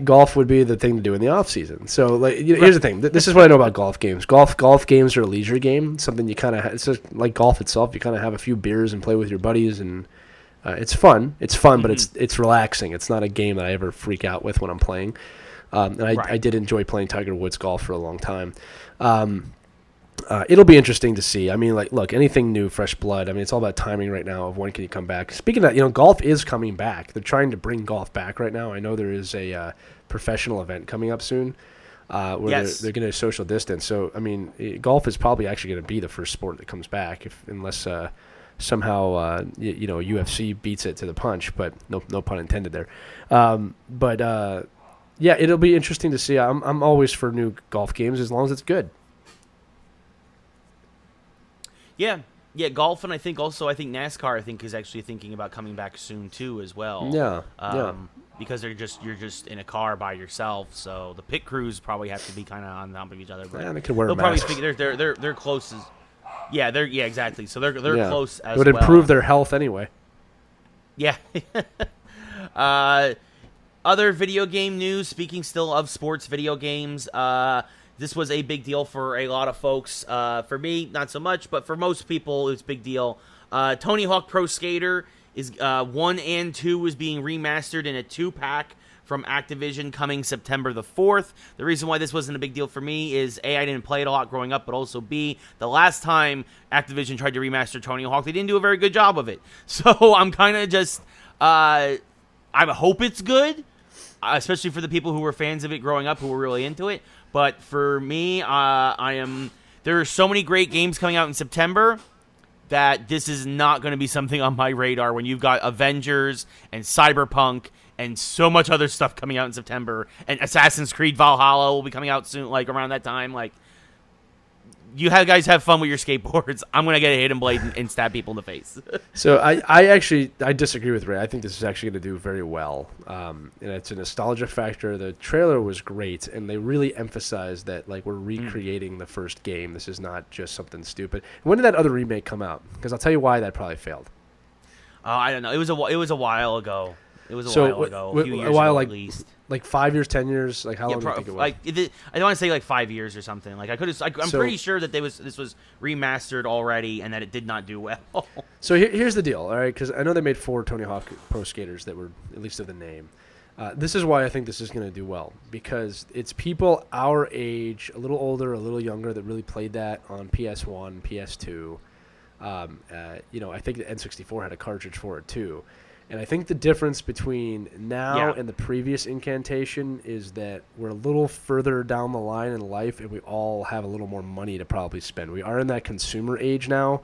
golf would be the thing to do in the off season. So, here's the thing. This is what I know about golf games. Golf games are a leisure game. Something you kind of it's just like golf itself. You kind of have a few beers and play with your buddies, and it's fun. It's fun, but it's relaxing. It's not a game that I ever freak out with when I'm playing. I did enjoy playing Tiger Woods golf for a long time. It'll be interesting to see. I mean, look, anything new, fresh blood. I mean, it's all about timing right now of when can you come back. Speaking of that, golf is coming back. They're trying to bring golf back right now. I know there is a professional event coming up soon where they're going to social distance. So, I mean, golf is probably actually going to be the first sport that comes back, unless somehow UFC beats it to the punch. But no pun intended there. Yeah, it'll be interesting to see. I'm always for new golf games as long as it's good. Yeah, golf, and I think NASCAR is actually thinking about coming back soon too as well. Yeah. Because you're just in a car by yourself, so the pit crews probably have to be kind of on top of each other. But they could wear they'll masks. probably they're close as exactly. So they're close as well. It would improve their health anyway. Yeah. Other video game news. Speaking still of sports video games. This was a big deal for a lot of folks. For me, not so much, but for most people, it's a big deal. Tony Hawk Pro Skater is 1 and 2 is being remastered in a 2-pack from Activision coming September the 4th. The reason why this wasn't a big deal for me is A, I didn't play it a lot growing up, but also B, the last time Activision tried to remaster Tony Hawk, they didn't do a very good job of it. So I'm kind of just, I hope it's good, especially for the people who were fans of it growing up, who were really into it. But for me, there are so many great games coming out in September that this is not going to be something on my radar when you've got Avengers and Cyberpunk and so much other stuff coming out in September. And Assassin's Creed Valhalla will be coming out soon, around that time. You guys have fun with your skateboards. I'm going to get a hidden blade and stab people in the face. So I disagree with Ray. I think this is actually going to do very well. And it's a nostalgia factor. The trailer was great, and they really emphasized that we're recreating the first game. This is not just something stupid. When did that other remake come out? Because I'll tell you why that probably failed. I don't know. It was a while ago. A few years ago at least. 5 years, 10 years? How long do you think it was? I don't want to say 5 years or something. I'm pretty sure that this was remastered already and that it did not do well. So here's the deal, all right? Because I know they made 4 Tony Hawk Pro Skaters that were at least of the name. This is why I think this is going to do well, because it's people our age, a little older, a little younger, that really played that on PS1, PS2. I think the N64 had a cartridge for it too. And I think the difference between now and the previous incantation is that we're a little further down the line in life, and we all have a little more money to probably spend. We are in that consumer age now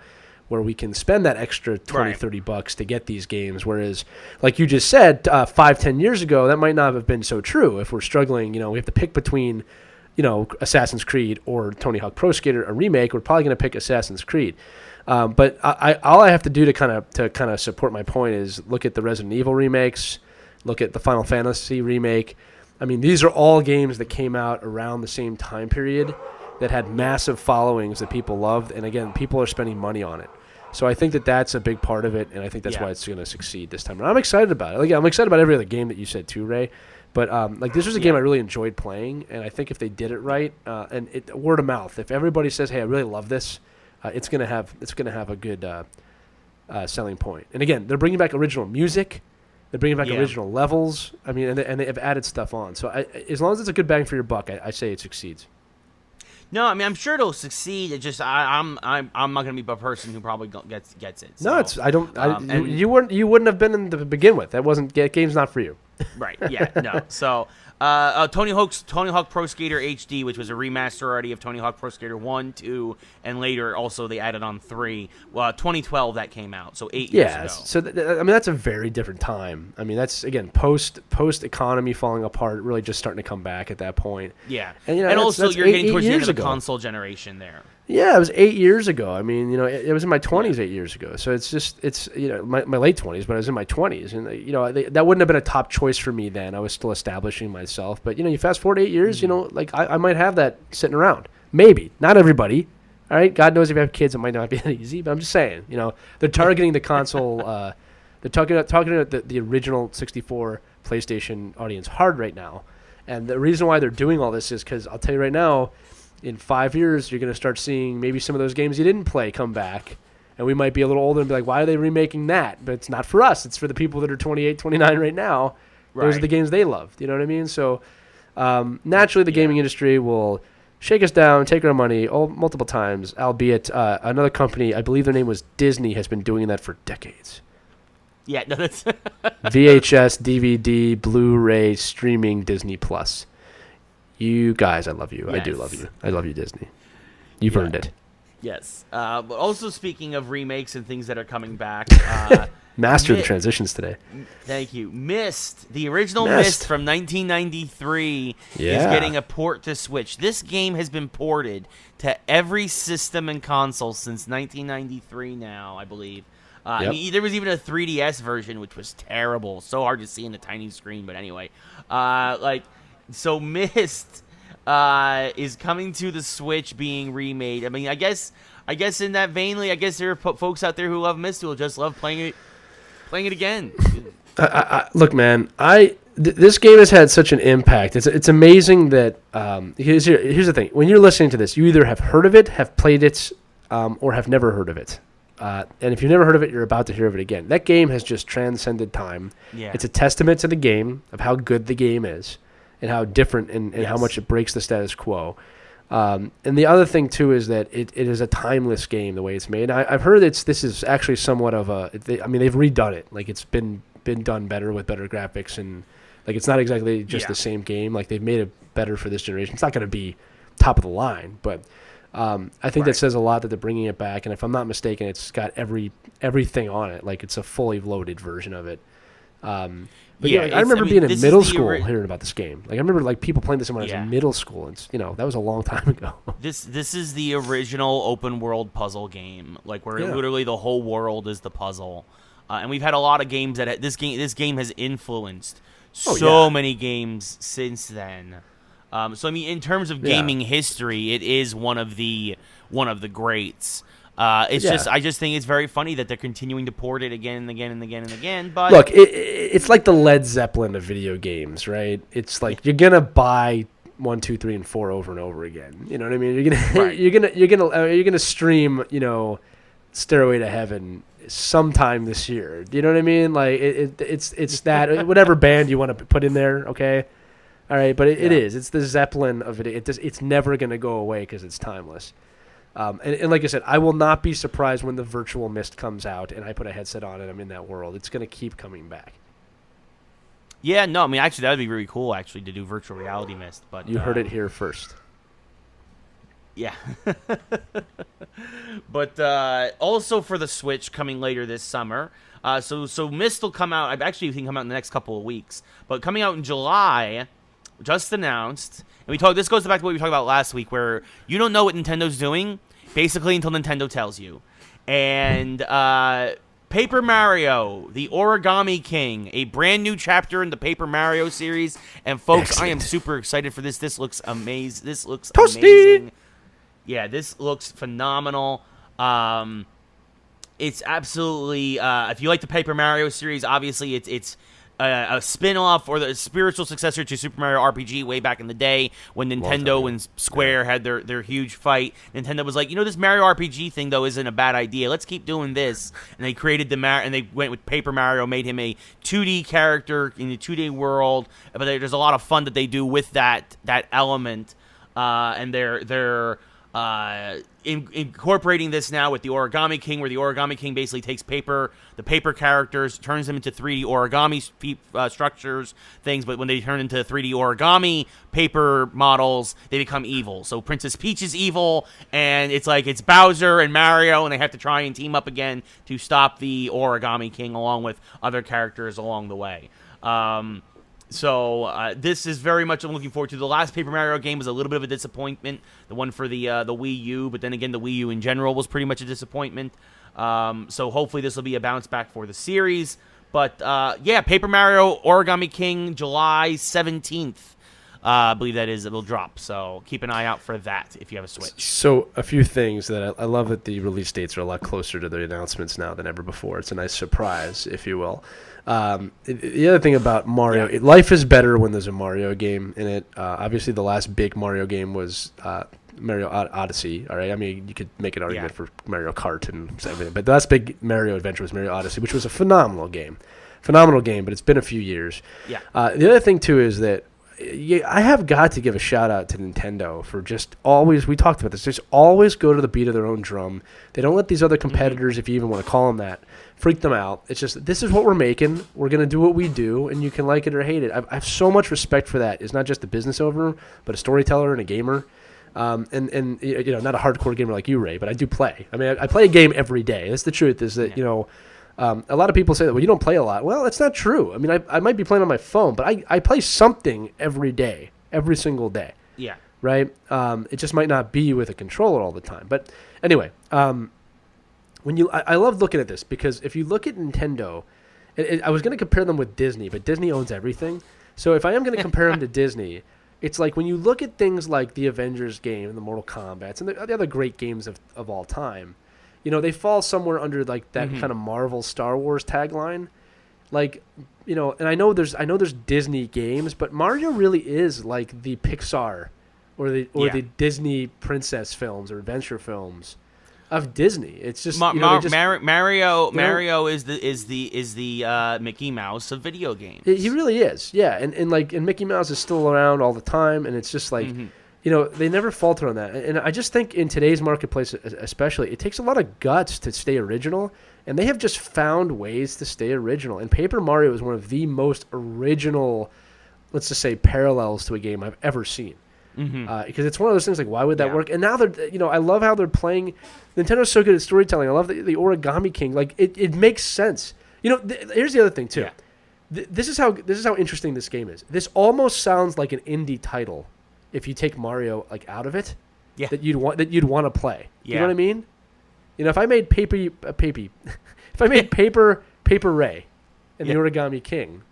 where we can spend that extra $20, $30 to get these games. Whereas, like you just said, 5-10 years ago, that might not have been so true. If we're struggling, we have to pick between, Assassin's Creed or Tony Hawk Pro Skater, a remake, we're probably going to pick Assassin's Creed. But all I have to do to kind of support my point is look at the Resident Evil remakes, look at the Final Fantasy remake. I mean, these are all games that came out around the same time period that had massive followings that people loved, and again, people are spending money on it. So I think that that's a big part of it, and I think that's why it's going to succeed this time. And I'm excited about it. I'm excited about every other game that you said too, Ray. But this was a game I really enjoyed playing, and I think if they did it right, word of mouth, if everybody says, "Hey, I really love this," it's gonna have a good selling point. And again, they're bringing back original music, they're bringing back original levels. I mean, and they've added stuff on. So as long as it's a good bang for your buck, I say it succeeds. No, I mean, I'm sure it'll succeed. It just I'm not gonna be the person who probably gets it. So. No, you wouldn't have been in to begin with. That wasn't game's not for you. Right. Yeah. No. So, Tony Hawk Pro Skater HD, which was a remaster already of Tony Hawk Pro Skater 1, 2, and later also they added on 3. 2012 that came out, so 8 years ago. So I mean that's a very different time. I mean that's again post economy falling apart, really just starting to come back at that point. Yeah, and also that's you're getting towards the end of the ago. console generation there. Yeah, it was 8 years ago. I mean, it was in my 20s 8 years ago. So it's my late 20s, but I was in my 20s. And, that wouldn't have been a top choice for me then. I was still establishing myself. But, you fast forward 8 years, like I might have that sitting around. Maybe. Not everybody. All right? God knows if you have kids, it might not be that easy. But I'm just saying, they're targeting the console. They're talking about the original 64 PlayStation audience hard right now. And the reason why they're doing all this is because I'll tell you right now, in 5 years, you're going to start seeing maybe some of those games you didn't play come back. And we might be a little older and be like, why are they remaking that? But it's not for us. It's for the people that are 28, 29 right now. Right. Those are the games they loved. You know what I mean? So naturally, the gaming industry will shake us down, take our money multiple times, albeit another company, I believe their name was Disney, has been doing that for decades. Yeah, no, that's VHS, DVD, Blu-ray, streaming, Disney+. You guys, I love you. Yes. I do love you. I love you, Disney. You've earned it. Yes. But also speaking of remakes and things that are coming back. Master the transitions today. Thank you. Myst, the original Myst from 1993 is getting a port to Switch. This game has been ported to every system and console since 1993 now, I believe. I mean, there was even a 3DS version, which was terrible. So hard to see in the tiny screen. But anyway, so Myst is coming to the Switch, being remade. I mean, I guess in that vein, I guess there are folks out there who love Myst who will just love playing it again. Look, man, this game has had such an impact. It's amazing that here's the thing. When you're listening to this, you either have heard of it, have played it, or have never heard of it. And if you've never heard of it, you're about to hear of it again. That game has just transcended time. Yeah. It's a testament to the game, of how good the game is, and how different and how much it breaks the status quo. And the other thing, too, is that it is a timeless game, the way it's made. I've heard this is actually somewhat of they've redone it. Like, it's been done better with better graphics. And, like, it's not exactly just the same game. Like, they've made it better for this generation. It's not going to be top of the line, but I think that says a lot that they're bringing it back. And if I'm not mistaken, it's got everything on it. Like, it's a fully loaded version of it. But I remember being in middle school hearing about this game. Like, I remember people playing this when I was in middle school, and that was a long time ago. This is the original open world puzzle game, like where literally the whole world is the puzzle. And we've had a lot of games that this game has influenced many games since then. So I mean, in terms of gaming history, it is one of the greats. I just think it's very funny that they're continuing to port it again and again and again and again. But look, it's like the Led Zeppelin of video games, right? It's like you're gonna buy 1, 2, 3, and 4 over and over again. You know what I mean? You're gonna stream, Stairway to Heaven sometime this year. You know what I mean? Like it's that whatever band you want to put in there, okay? All right, but it is. It's the Zeppelin of it. It's never gonna go away because it's timeless. And like I said, I will not be surprised when the virtual Myst comes out and I put a headset on and I'm in that world. It's going to keep coming back. Yeah, no, I mean, actually, that would be really cool, actually, to do virtual reality Myst. But you heard it here first. Yeah. But also for the Switch coming later this summer. So Myst will come out. I actually think come out in the next couple of weeks. But coming out in July, just announced. And this goes back to what we talked about last week, where you don't know what Nintendo's doing basically until Nintendo tells you. And Paper Mario, the Origami King, a brand new chapter in the Paper Mario series. And folks, excellent. I am super excited for this. This looks amazing. This looks amazing. Yeah, this looks phenomenal. It's absolutely if you like the Paper Mario series, obviously it's a spin-off or the spiritual successor to Super Mario RPG way back in the day when Nintendo and Square had their huge fight. Nintendo was like, this Mario RPG thing, though, isn't a bad idea. Let's keep doing this. And they created and they went with Paper Mario, made him a 2D character in the 2D world. But there's a lot of fun that they do with that element. And they're incorporating this now with the Origami King, where the Origami King basically takes the paper characters, turns them into 3D origami structures, things, but when they turn into 3D origami paper models, they become evil. So Princess Peach is evil, and it's Bowser and Mario, and they have to try and team up again to stop the Origami King along with other characters along the way. So this is very much I'm looking forward to. The last Paper Mario game was a little bit of a disappointment, the one for the Wii U, but then again, the Wii U in general was pretty much a disappointment. So hopefully this will be a bounce back for the series. But yeah, Paper Mario Origami King, July 17th. I believe that is, it'll drop. So keep an eye out for that if you have a Switch. So a few things that I love that the release dates are a lot closer to the announcements now than ever before. It's a nice surprise, if you will. The other thing about Mario, life is better when there's a Mario game in it. Obviously, the last big Mario game was Mario Odyssey. All right, I mean, you could make an argument for Mario Kart and everything, but the last big Mario adventure was Mario Odyssey, which was a phenomenal game. But it's been a few years. Yeah. The other thing too is that I have got to give a shout out to Nintendo for just always, we talked about this, just always go to the beat of their own drum. They don't let these other competitors, if you even want to call them that, freak them out. It's just, this is what we're making. We're going to do what we do, and you can like it or hate it. I have so much respect for that. It's not just a business owner, but a storyteller and a gamer. And you know, not a hardcore gamer like you, Ray, but I do play. I mean, I play a game every day. That's the truth, is that, you know, a lot of people say that, well, you don't play a lot. Well, that's not true. I mean, I might be playing on my phone, but I play something every day, every single day. Yeah. Right? It just might not be with a controller all the time. But anyway, I love looking at this, because if you look at Nintendo, I was going to compare them with Disney, but Disney owns everything. So if I am going to compare them to Disney, it's like when you look at things like the Avengers game and the Mortal Kombats and the other great games of all time, you know, they fall somewhere under like that kind of Marvel Star Wars tagline. Like, you know, and I know there's Disney games, but Mario really is like the Pixar or the Disney princess films or adventure films of Disney. It's just, Mario is the Mickey Mouse of video games. He really is. Yeah, and Mickey Mouse is still around all the time, and it's just like you know, they never falter on that. And I just think in today's marketplace especially, it takes a lot of guts to stay original, and they have just found ways to stay original. And Paper Mario is one of the most original, let's just say, parallels to a game I've ever seen. Because it's one of those things like, why would that work? And now they're, you know, I love how they're playing. Nintendo's so good at storytelling. I love the Origami King. Like, it makes sense. You know, here's the other thing too. Yeah. This is how interesting this game is. This almost sounds like an indie title if you take Mario like out of it. Yeah. That you'd want to play. Yeah. You know what I mean? You know, if I made Paper Ray and the Origami King,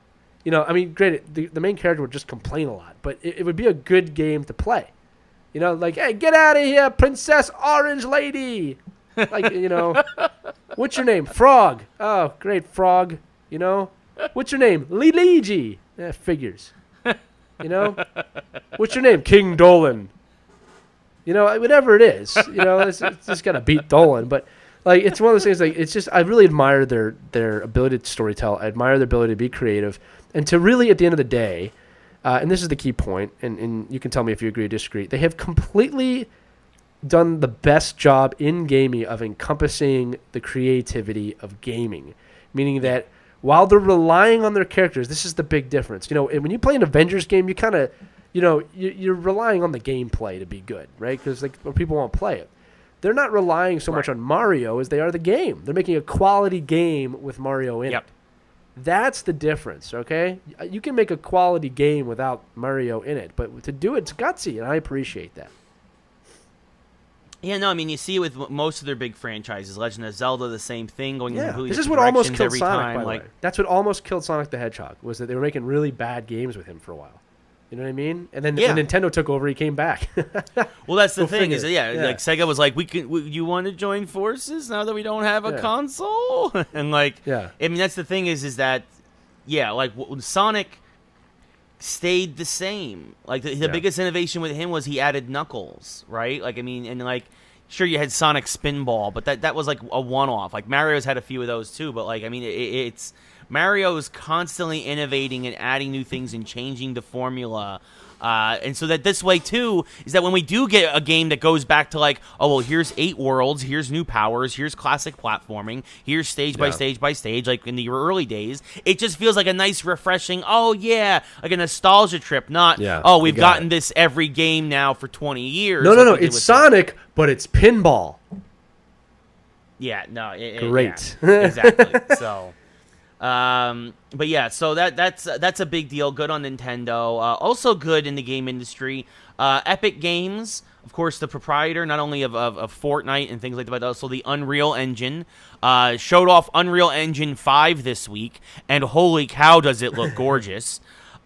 you know, I mean, granted, the main character would just complain a lot, but it would be a good game to play. You know, like, hey, get out of here, Princess Orange Lady. Like, you know, what's your name? Frog. Oh, great, Frog. You know, what's your name? Luigi. Yeah, figures. You know, what's your name? King Dolan. You know, whatever it is. You know, it's just got to beat Dolan. But, like, it's one of those things, like, it's just, I really admire their ability to storytell. I admire their ability to be creative. And to really, at the end of the day, and this is the key point, and you can tell me if you agree or disagree, they have completely done the best job in gaming of encompassing the creativity of gaming. Meaning that while they're relying on their characters, this is the big difference. You know, when you play an Avengers game, you kind of, you know, you're relying on the gameplay to be good, right? Because like, people won't play it. They're not relying so much on Mario as they are the game. They're making a quality game with Mario in it. That's the difference, okay? You can make a quality game without Mario in it, but to do it's gutsy, and I appreciate that. Yeah, no, I mean, you see it with most of their big franchises. Legend of Zelda, the same thing, going in completely this is different what almost directions killed every Sonic, time. by the way. That's what almost killed Sonic the Hedgehog, was that they were making really bad games with him for a while. You know what I mean? And then when Nintendo took over, he came back. Well, that's the thing is, like Sega was like, you want to join forces now that we don't have a console? And like, I mean, that's the thing is that, like Sonic stayed the same. Like the biggest innovation with him was he added Knuckles, right? Like, I mean, and like, sure, you had Sonic Spinball, but that was like a one-off. Like Mario's had a few of those too, but like, I mean, it's Mario is constantly innovating and adding new things and changing the formula And so that this way, too, is that when we do get a game that goes back to like, oh, well, here's 8 worlds, here's new powers, here's classic platforming, here's stage by stage by stage, like in the early days, it just feels like a nice, refreshing, oh, yeah, like a nostalgia trip, not, oh, we've gotten this every game now for 20 years. No, it's Sonic, but it's pinball. Yeah, no. Great. Yeah, exactly. So... but yeah, so that's a big deal. Good on Nintendo. Also good in the game industry. Epic Games, of course, the proprietor not only of Fortnite and things like that, but also the Unreal Engine, showed off Unreal Engine 5 this week, and holy cow, does it look gorgeous.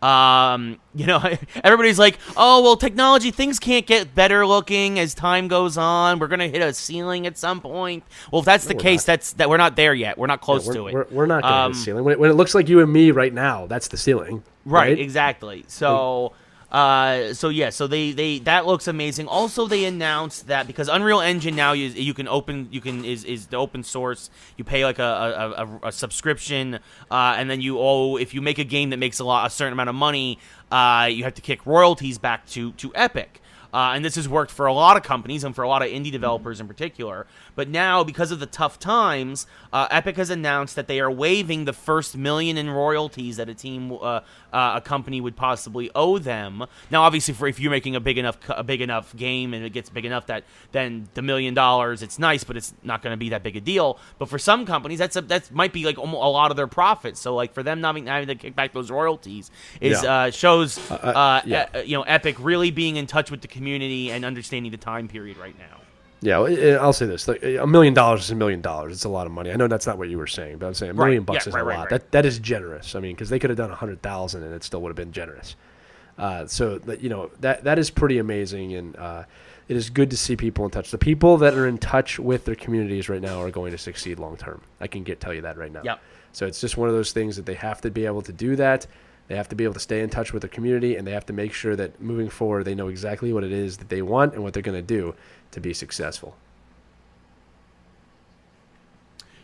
Everybody's like, oh, well, technology, things can't get better looking as time goes on. We're going to hit a ceiling at some point. Well, if that's the case, that we're not there yet. We're not close to it. We're not going to hit a ceiling. When it looks like you and me right now, that's the ceiling. Right, exactly. So... So they that looks amazing. Also, they announced that because Unreal Engine now is the open source. You pay like a subscription, and then if you make a game that makes a certain amount of money, you have to kick royalties back to Epic. And this has worked for a lot of companies and for a lot of indie developers in particular. But now, because of the tough times, Epic has announced that they are waiving the first $1 million in royalties that a company would possibly owe them. Now, obviously, if you're making a big enough game and it gets big enough then the $1 million, it's nice, but it's not going to be that big a deal. But for some companies, that might be like a lot of their profits. So, like for them not having to kick back those royalties shows Epic really being in touch with the community and understanding the time period right now. Yeah, I'll say this: $1 million is $1 million. It's a lot of money. I know that's not what you were saying, but I'm saying $1 million is a lot. Right. That is generous. I mean, because they could have done 100,000 and it still would have been generous. So that is pretty amazing, and it is good to see people in touch. The people that are in touch with their communities right now are going to succeed long term. I can tell you that right now. Yep. So it's just one of those things that they have to be able to do that. They have to be able to stay in touch with their community, and they have to make sure that moving forward they know exactly what it is that they want and what they're going to do to be successful.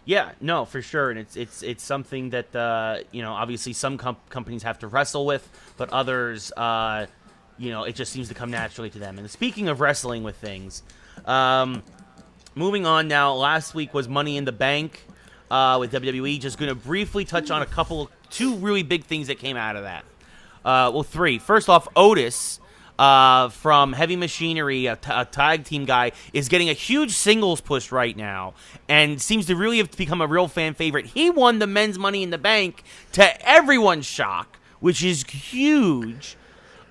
Yeah, no, for sure, and it's something that obviously some companies have to wrestle with, but others, it just seems to come naturally to them. And speaking of wrestling with things, moving on now. Last week was Money in the Bank with WWE. Just going to briefly touch on two really big things that came out of that. 3. First off, Otis. From Heavy Machinery, a tag team guy, is getting a huge singles push right now and seems to really have become a real fan favorite. He won the men's Money in the Bank to everyone's shock, which is huge.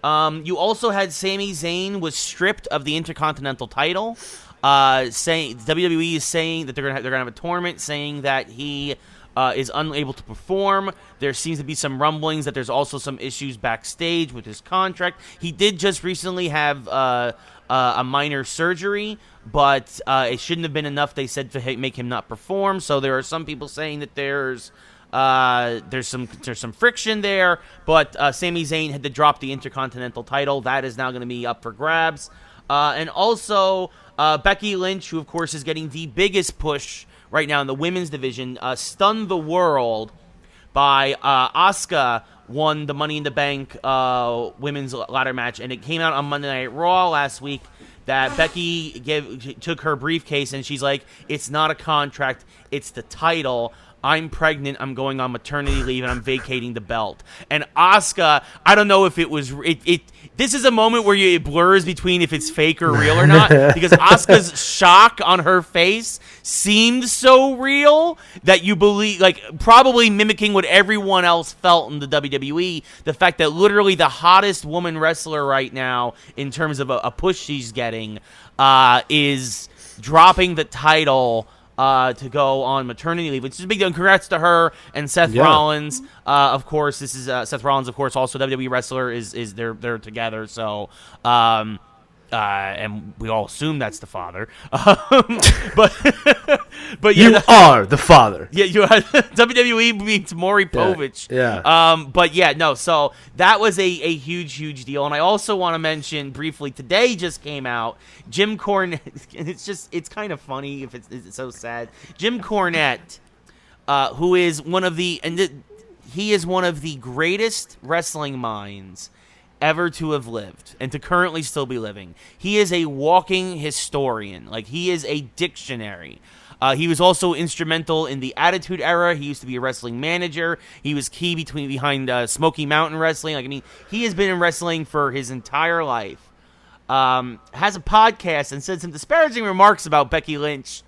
You also had Sami Zayn was stripped of the Intercontinental title. Saying WWE is saying that they're gonna have a tournament, saying that he is unable to perform. There seems to be some rumblings that there's also some issues backstage with his contract. He did just recently have a minor surgery, but it shouldn't have been enough, they said, to make him not perform. So there are some people saying that there's some friction there, but Sami Zayn had to drop the Intercontinental title. That is now going to be up for grabs. And also Becky Lynch, who of course is getting the biggest push right now in the women's division, stunned the world by Asuka won the Money in the Bank women's ladder match, and it came out on Monday Night Raw last week that Becky took her briefcase and she's like, it's not a contract, it's the title. I'm pregnant, I'm going on maternity leave, and I'm vacating the belt. And Asuka, I don't know if it was... This is a moment where it blurs between if it's fake or real or not, because Asuka's shock on her face seemed so real that you believe, like, probably mimicking what everyone else felt in the WWE, the fact that literally the hottest woman wrestler right now, in terms of a push she's getting, is dropping the title to go on maternity leave, which is a big deal. Congrats to her and Seth Rollins. Of course, this is Seth Rollins. Of course, also WWE wrestler is they're together. So, and we all assume that's the father. But yeah, you are the father. Yeah, you are. WWE means Maury Povich. Yeah. But yeah, no. So that was a huge deal. And I also want to mention briefly, today just came out Jim Cornette. It's kind of funny if it's so sad. Jim Cornette, who is he is one of the greatest wrestling minds ever to have lived and to currently still be living. He is a walking historian. Like, he is a dictionary. He was also instrumental in the Attitude Era. He used to be a wrestling manager. He was key behind Smoky Mountain Wrestling. Like, I mean, he has been in wrestling for his entire life. Has a podcast and said some disparaging remarks about Becky Lynch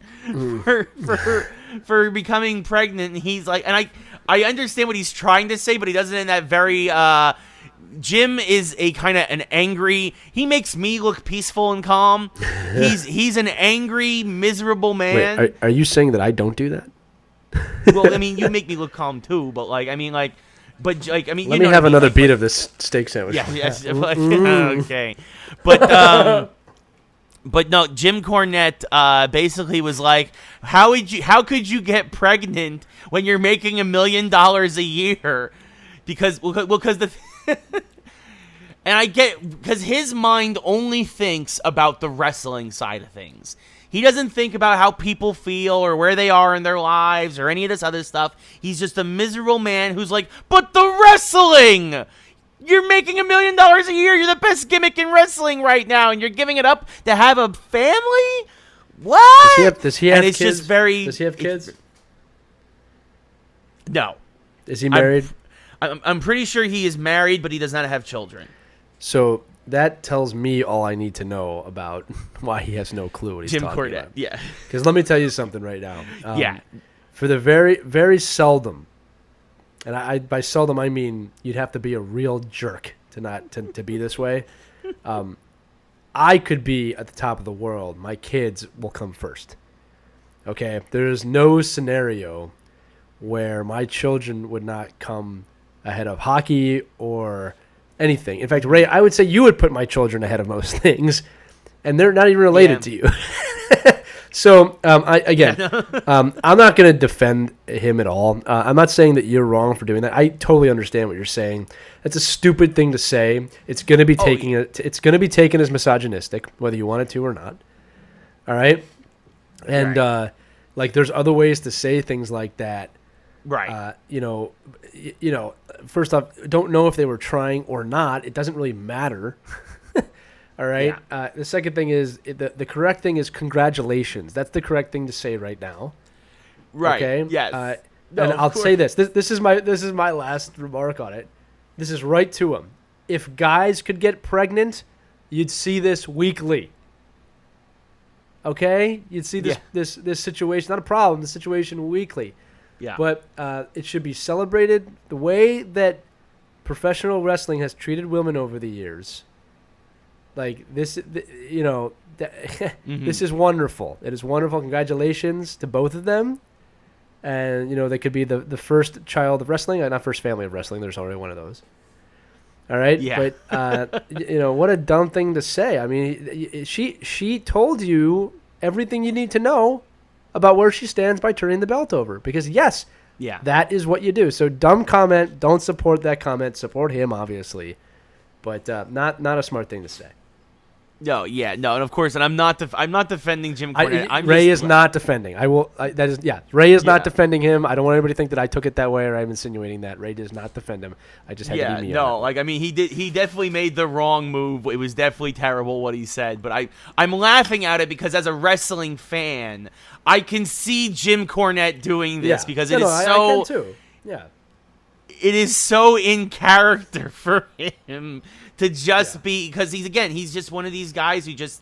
for becoming pregnant. And he's like, and I understand what he's trying to say, but he does it in that very Jim is a kind of an angry. He makes me look peaceful and calm. He's an angry, miserable man. Wait, are you saying that I don't do that? Well, I mean, you make me look calm too, but like, I mean, like, but like, I mean, let me have another beat of this steak sandwich. Yeah, yes, okay, but no, Jim Cornette basically was like, how could you get pregnant when you're making $1 million a year? Because the and I get, because his mind only thinks about the wrestling side of things. He doesn't think about how people feel or where they are in their lives or any of this other stuff. He's just a miserable man who's like, but the wrestling! You're making $1 million a year. You're the best gimmick in wrestling right now, and you're giving it up to have a family? What? Does he have and it's kids? Just very. Does he have kids? No. Is he married? I'm pretty sure he is married, but he does not have children. So that tells me all I need to know about why he has no clue what he's talking about. Jim Cornette, yeah. Because let me tell you something right now. Yeah. For the very, very seldom, and I by seldom I mean you'd have to be a real jerk to be this way. I could be at the top of the world. My kids will come first. Okay? There's no scenario where my children would not come ahead of hockey or anything. In fact, Ray, I would say you would put my children ahead of most things, and they're not even related to you. So, I'm not going to defend him at all. I'm not saying that you're wrong for doing that. I totally understand what you're saying. That's a stupid thing to say. It's going to be it's going to be taken as misogynistic, whether you want it to or not. All right? And like, there's other ways to say things like that. Right. First off, don't know if they were trying or not. It doesn't really matter. All right. Yeah. The second thing is the correct thing is congratulations. That's the correct thing to say right now. Right. Okay. Yes. And I'll say this. This is my last remark on it. This is right to him. If guys could get pregnant, you'd see this weekly. Okay. You'd see this situation. Not a problem. The situation weekly. Yeah. But it should be celebrated the way that professional wrestling has treated women over the years. Like this, this is wonderful. It is wonderful. Congratulations to both of them. And, they could be the first child of wrestling, not first family of wrestling. There's already one of those. All right. Yeah. But, what a dumb thing to say. I mean, she told you everything you need to know about where she stands by turning the belt over. Because, yes, that is what you do. So, dumb comment. Don't support that comment. Support him, obviously. But not a smart thing to say. No, and of course, and I'm not defending Jim Cornette. Ray is not defending. Ray is not defending him. I don't want anybody to think that I took it that way or I'm insinuating that. Ray does not defend him. I just had to be me. No, like, I mean, he definitely made the wrong move. It was definitely terrible what he said, but I'm laughing at it because as a wrestling fan, I can see Jim Cornette doing this because it is so. I can too. Yeah. It is so in character for him to just be, because he's just one of these guys who just,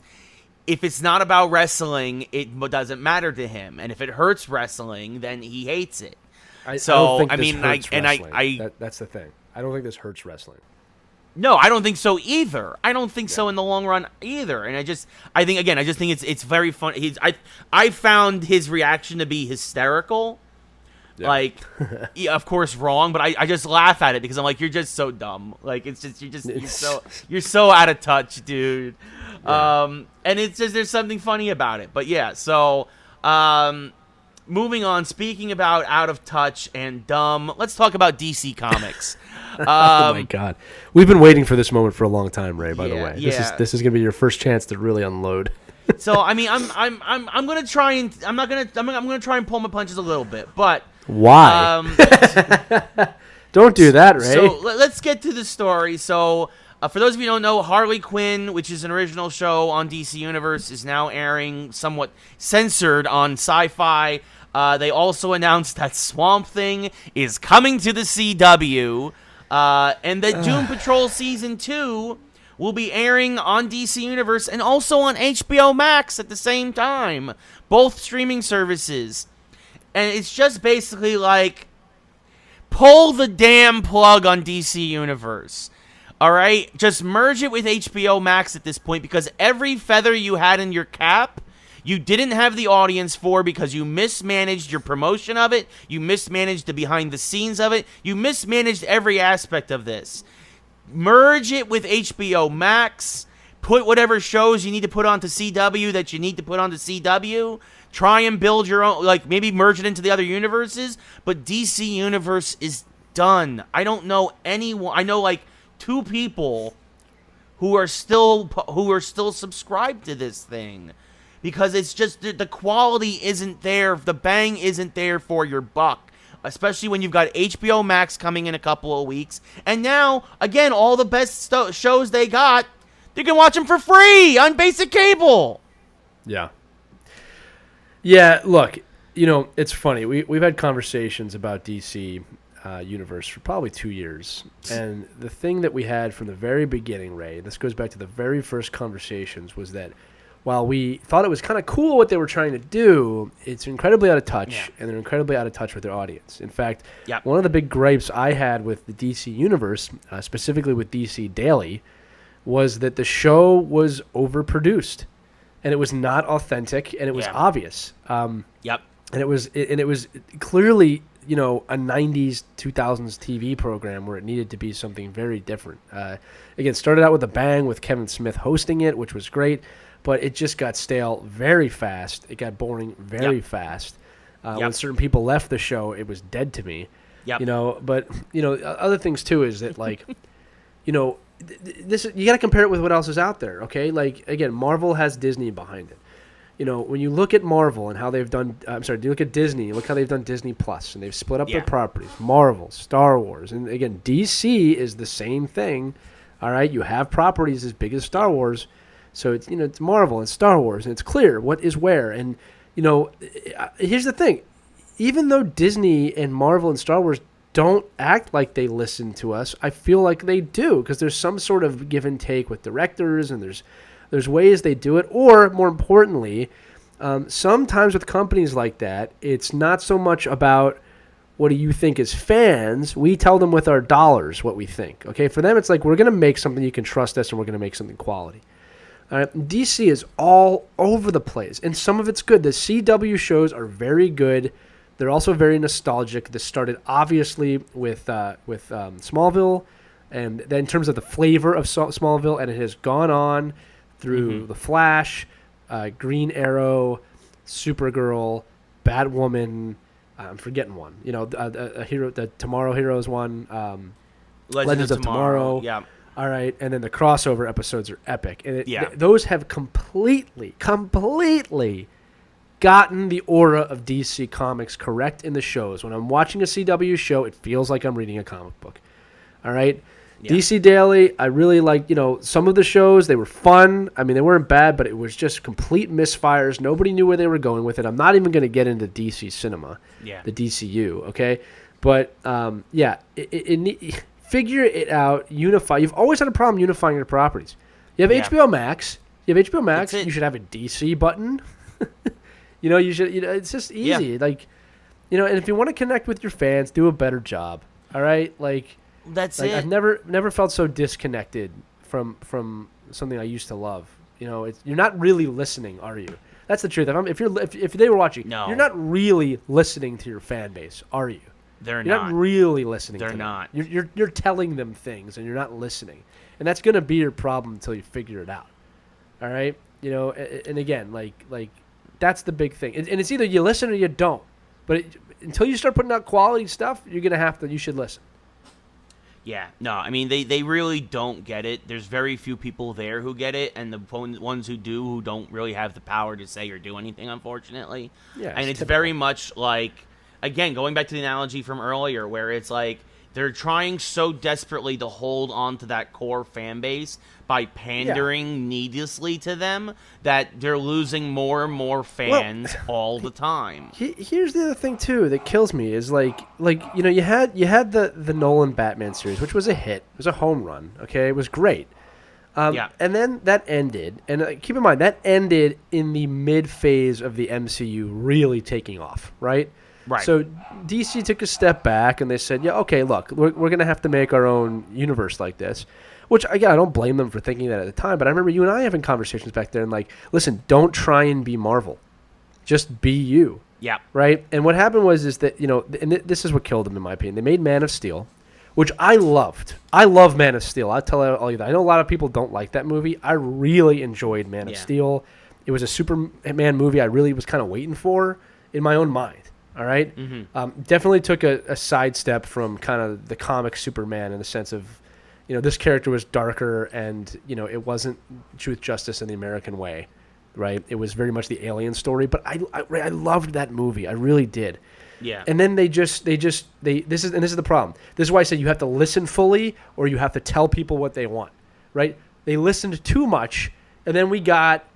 if it's not about wrestling, it doesn't matter to him, and if it hurts wrestling, then he hates it. That's the thing. I don't think this hurts wrestling. No, I don't think so either. I don't think so in the long run either. And I just think it's very fun. I found his reaction to be hysterical. Yeah. Like, of course, wrong, but I just laugh at it because I'm like, you're just so dumb. Like, it's just you're so out of touch, dude. Yeah. And it's just there's something funny about it. But yeah, so moving on. Speaking about out of touch and dumb, let's talk about DC Comics. Oh my God, we've been waiting for this moment for a long time, Ray. By the way, this is gonna be your first chance to really unload. So I mean, I'm gonna try and I'm gonna try and pull my punches a little bit, but. Why? Don't do that, Ray. So let's get to the story. So For those of you who don't know, Harley Quinn, which is an original show on DC Universe, is now airing somewhat censored on Sci-Fi. They also announced that Swamp Thing is coming to the CW, and that Doom Patrol Season 2 will be airing on DC Universe and also on HBO Max at the same time. Both streaming services. And it's just basically like, pull the damn plug on DC Universe. All right? Just merge it with HBO Max at this point, because every feather you had in your cap, you didn't have the audience for, because you mismanaged your promotion of it. You mismanaged the behind the scenes of it. You mismanaged every aspect of this. Merge it with HBO Max. Put whatever shows you need to put onto CW that you need to put onto CW. Try and build your own, like maybe merge it into the other universes. But DC Universe is done. I don't know anyone. I know like 2 people who are still subscribed to this thing, because it's just the quality isn't there. The bang isn't there for your buck. Especially when you've got HBO Max coming in a couple of weeks. And now, again, all the best shows they got, you can watch them for free on basic cable. Yeah. Yeah, look, it's funny. We've had conversations about DC Universe for probably 2 years. And the thing that we had from the very beginning, Ray, this goes back to the very first conversations, was that while we thought it was kind of cool what they were trying to do, it's incredibly out of touch, and they're incredibly out of touch with their audience. In fact, one of the big gripes I had with the DC Universe, specifically with DC Daily, was that the show was overproduced, and it was not authentic, and it was obvious. And it was clearly, a 90s, 2000s TV program where it needed to be something very different. Again, started out with a bang with Kevin Smith hosting it, which was great. But it just got stale very fast. It got boring very fast. When certain people left the show, it was dead to me. But other things too is that this you got to compare it with what else is out there. Okay, like again, Marvel has Disney behind it. When you look at Marvel and how they've done, you look at Disney. Look how they've done Disney Plus, and they've split up their properties. Marvel, Star Wars, and again, DC is the same thing. All right, you have properties as big as Star Wars. So it's it's Marvel and Star Wars, and it's clear what is where. And here's the thing: even though Disney and Marvel and Star Wars don't act like they listen to us, I feel like they do, because there's some sort of give and take with directors, and there's ways they do it. Or more importantly, sometimes with companies like that, it's not so much about what do you think as fans. We tell them with our dollars what we think. Okay, for them, it's like, we're going to make something you can trust us, and we're going to make something quality. DC is all over the place, and some of it's good. The CW shows are very good. They're also very nostalgic. This started obviously with Smallville, and then in terms of the flavor of Smallville, and it has gone on through The Flash, Green Arrow, Supergirl, Batwoman. I'm forgetting one. A hero, the Tomorrow Heroes one. Legends of Tomorrow. Yeah. All right, and then the crossover episodes are epic. And those have completely gotten the aura of DC Comics correct in the shows. When I'm watching a CW show, it feels like I'm reading a comic book. All right? Yeah. DC Daily, I really like, some of the shows, they were fun. I mean, they weren't bad, but it was just complete misfires. Nobody knew where they were going with it. I'm not even going to get into DC Cinema, the DCU, okay? But, figure it out, unify. You've always had a problem unifying your properties. You have HBO Max. You should have a DC button. You should. It's just easy. Yeah. Like, and if you want to connect with your fans, do a better job. All right, that's it. I've never felt so disconnected from something I used to love. You're not really listening, are you? That's the truth. If they were watching, you're not really listening to your fan base, are you? You're not really listening. They're to not. Them. You're telling them things, and you're not listening, and that's gonna be your problem until you figure it out. All right, and again, like that's the big thing, and it's either you listen or you don't. But until you start putting out quality stuff, you're gonna have to. You should listen. Yeah, no, I mean they really don't get it. There's very few people there who get it, and the ones who do, who don't really have the power to say or do anything, unfortunately. Yeah, and it's very much like. Again, going back to the analogy from earlier, where it's like They're trying so desperately to hold on to that core fan base by pandering needlessly to them that they're losing more and more fans all the time. Here's the other thing too that kills me is like you had the Nolan Batman series, which was a hit. It was a home run. Okay, it was great. And then that ended, and keep in mind that ended in the mid phase of the MCU really taking off, right? Right. So DC took a step back, and they said, "Yeah, okay, look, we're going to have to make our own universe like this." Which, again, I don't blame them for thinking that at the time, but I remember you and I having conversations back there, and like, listen, don't try and be Marvel, just be you. Yeah. Right. And what happened is that and this is what killed them in my opinion. They made Man of Steel, which I loved. I love Man of Steel. I'll tell all you that. I know a lot of people don't like that movie. I really enjoyed Man of Steel. It was a Superman movie I really was kind of waiting for in my own mind. All right? Definitely took a sidestep from kind of the comic Superman in the sense of, this character was darker and, it wasn't truth, justice, in the American way, right? It was very much the alien story. But I loved that movie. I really did. Yeah. And then this is the problem. This is why I say you have to listen fully or you have to tell people what they want, right? They listened too much, and then we got,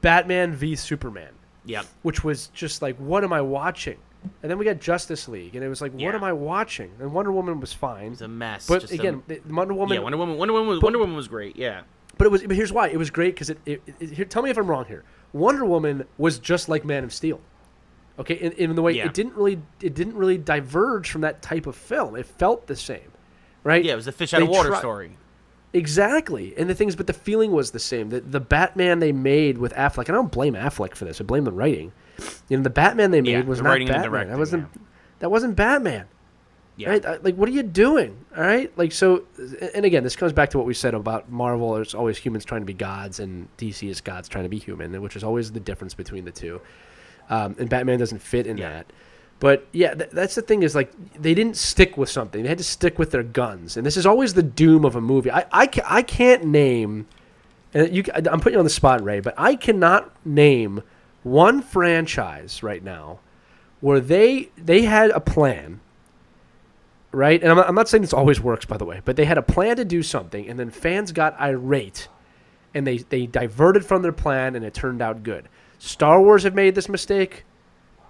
Batman v Superman. Yeah. Which was just like, what am I watching? And then we got Justice League, and it was like, what am I watching? And Wonder Woman was fine. It was a mess. But again, Wonder Woman. Yeah, Wonder Woman was great. Yeah. But here's why it was great, because here. Tell me if I'm wrong here. Wonder Woman was just like Man of Steel. Okay, in the way it didn't really diverge from that type of film. It felt the same, right? Yeah, it was a fish out of water story. Exactly. And the thing is, but the feeling was the same. The Batman they made with Affleck, and I don't blame Affleck for this. I blame the writing. The Batman they made was not Batman. That wasn't Batman. Yeah. Right? Like, what are you doing? All right? Like, so, and again, this comes back to what we said about Marvel. There's always humans trying to be gods, and DC is gods trying to be human, which is always the difference between the two. And Batman doesn't fit in that. But, yeah, that's the thing is, like, they didn't stick with something. They had to stick with their guns. And this is always the doom of a movie. I can't name, and I'm putting you on the spot, Ray, but I cannot name one franchise right now where they had a plan, right? And I'm not saying this always works, by the way, but they had a plan to do something, and then fans got irate, and they diverted from their plan, and it turned out good. Star Wars have made this mistake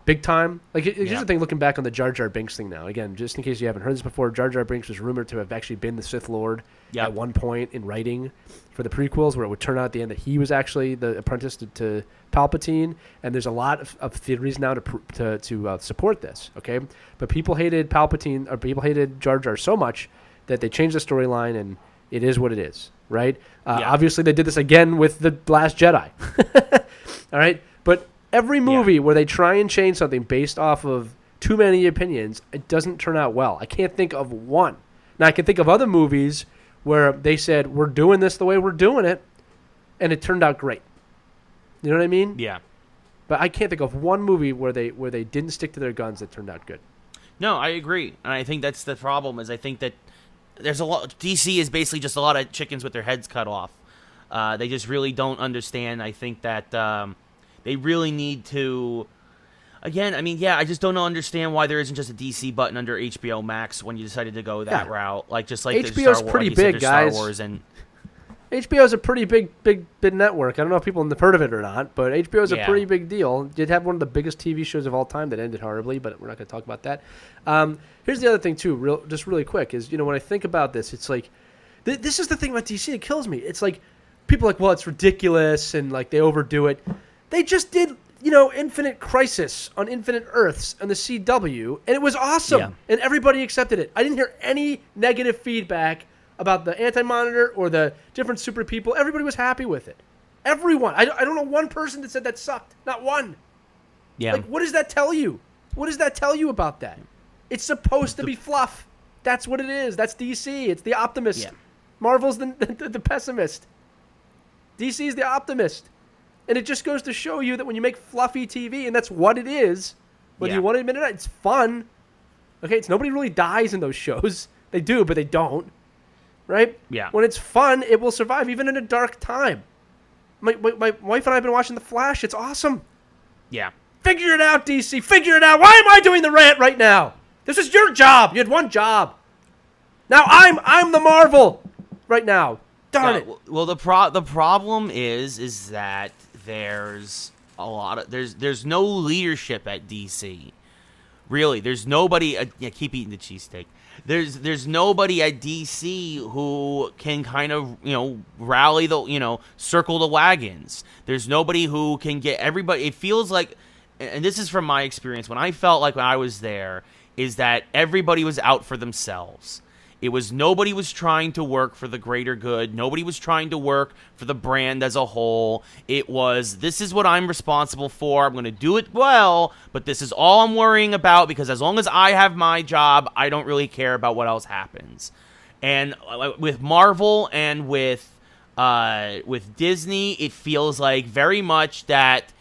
big time. Like, here's the thing, looking back on the Jar Jar Binks thing now. Again, just in case you haven't heard this before, Jar Jar Binks was rumored to have actually been the Sith Lord at one point in writing for the prequels, where it would turn out at the end that he was actually the apprentice to Palpatine. And there's a lot of theories now to support this, okay? But people hated Palpatine, or people hated Jar Jar so much that they changed the storyline, and it is what it is, right? Obviously, they did this again with The Last Jedi. All right? But every movie where they try and change something based off of too many opinions, it doesn't turn out well. I can't think of one. Now, I can think of other movies where they said, we're doing this the way we're doing it, and it turned out great. You know what I mean? Yeah. But I can't think of one movie where they didn't stick to their guns that turned out good. No, I agree. And I think that's the problem, is I think that there's a lot. DC is basically just a lot of chickens with their heads cut off. They just really don't understand. I think that they really need to. Again, I mean, I just don't understand why there isn't just a DC button under HBO Max when you decided to go that route. Like, just like HBO's pretty big, guys. Star Wars and HBO's a pretty big network. I don't know if people have heard of it or not, but HBO's a pretty big deal. It did have one of the biggest TV shows of all time that ended horribly, but we're not going to talk about that. Here's the other thing, too, just really quick, is, when I think about this, it's like, this is the thing about DC that kills me. It's like, people are like, well, it's ridiculous, and, like, they overdo it. They just did, Infinite Crisis on Infinite Earths on the CW, and it was awesome, and everybody accepted it. I didn't hear any negative feedback about the Anti-Monitor or the different super people. Everybody was happy with it. Everyone. I don't know one person that said that sucked. Not one. Yeah. Like, what does that tell you? What does that tell you about that? It's supposed to be fluff. That's what it is. That's DC. It's the optimist. Yeah. Marvel's the pessimist. DC is the optimist. And it just goes to show you that when you make fluffy TV, and that's what it is, whether you want to admit it or not, it's fun. Okay, it's nobody really dies in those shows. They do, but they don't. Right? Yeah. When it's fun, it will survive even in a dark time. My wife and I have been watching The Flash. It's awesome. Yeah. Figure it out, DC. Figure it out. Why am I doing the rant right now? This is your job. You had one job. Now I'm the Marvel right now. Darn it. Well, the problem is that there's a lot of there's no leadership at DC. Really, there's nobody. Keep eating the cheesesteak. There's nobody at DC who can kind of rally the circle the wagons. There's nobody who can get everybody. It feels like, and this is from my experience when I was there, is that everybody was out for themselves. It was nobody was trying to work for the greater good. Nobody was trying to work for the brand as a whole. It was, this is what I'm responsible for. I'm going to do it well, but this is all I'm worrying about because as long as I have my job, I don't really care about what else happens. And with Marvel and with Disney, it feels like very much that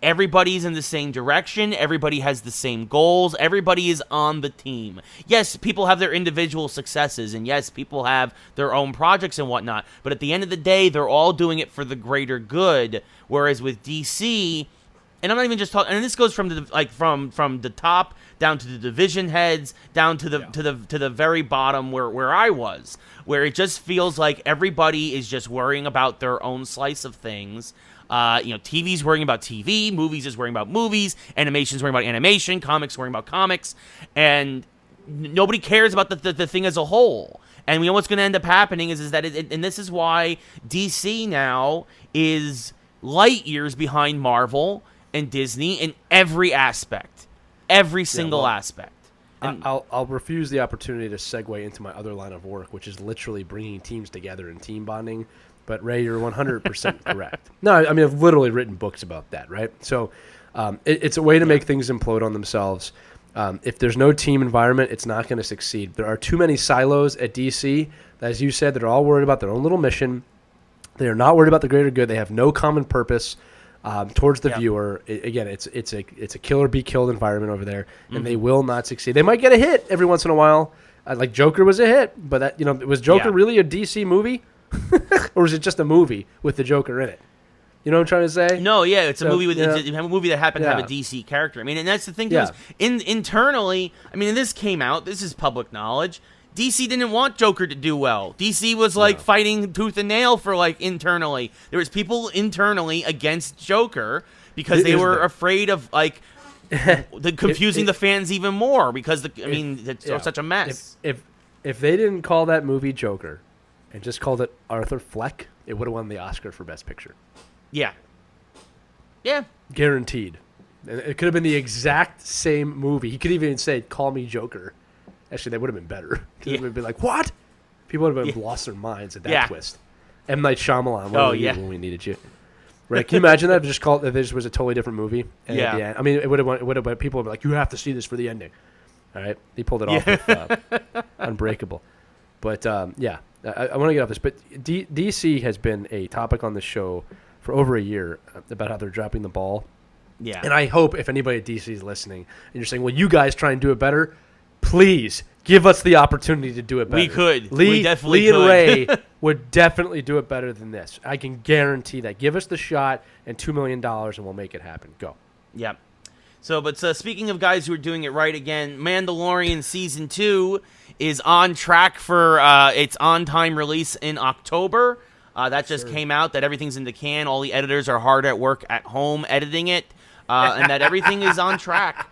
everybody's in the same direction. Everybody has the same goals. Everybody is on the team. Yes, people have their individual successes, and yes, people have their own projects and whatnot. But at the end of the day, they're all doing it for the greater good. Whereas with DC, and I'm not even just talking. And this goes from from the top down to the division heads, down to the very bottom where I was, where it just feels like everybody is just worrying about their own slice of things. TV's worrying about TV, movies is worrying about movies, animation's worrying about animation, comics worrying about comics, and nobody cares about the thing as a whole. And we know what's going to end up happening is that and this is why DC now is light years behind Marvel and Disney in every aspect, every single aspect. And I'll refuse the opportunity to segue into my other line of work, which is literally bringing teams together and team bonding. But, Ray, you're 100% correct. No, I mean, I've literally written books about that, right? So it's a way to make things implode on themselves. If there's no team environment, it's not going to succeed. There are too many silos at DC, as you said, that are all worried about their own little mission. They are not worried about the greater good. They have no common purpose towards the viewer. It's a kill or be killed environment over there, and they will not succeed. They might get a hit every once in a while. Like Joker was a hit, but was Joker really a DC movie? Or is it just a movie with the Joker in it? You know what I'm trying to say? No, it's a movie it's a movie that happened to have a DC character. I mean, and that's the thing. Yeah. Internally, I mean, and this came out. This is public knowledge. DC didn't want Joker to do well. DC was fighting tooth and nail for internally. There was people internally against Joker because they were afraid of confusing the fans even more because it's such a mess. If they didn't call that movie Joker and just called it Arthur Fleck, it would have won the Oscar for Best Picture. Yeah. Yeah. Guaranteed. And it could have been the exact same movie. He could even say, "Call me Joker." Actually, that would have been better. It would have been like, what? People would have lost their minds at that twist. M. Night Shyamalan, when we needed you. Right? Can you imagine that? Just called, if this was a totally different movie. And at the end, I mean, it would have people would be like, you have to see this for the ending. All right? He pulled it off with Unbreakable. But, I want to get off this. But DC has been a topic on the show for over a year about how they're dropping the ball. Yeah. And I hope if anybody at DC is listening and you're saying, well, you guys try and do it better, please give us the opportunity to do it better. We could. We definitely could. And Ray would definitely do it better than this. I can guarantee that. Give us the shot and $2 million and we'll make it happen. Go. Yep. So, but speaking of guys who are doing it right again, Mandalorian Season 2 is on track for its on-time release in October. That just came out, that everything's in the can. All the editors are hard at work at home editing it, and that everything is on track.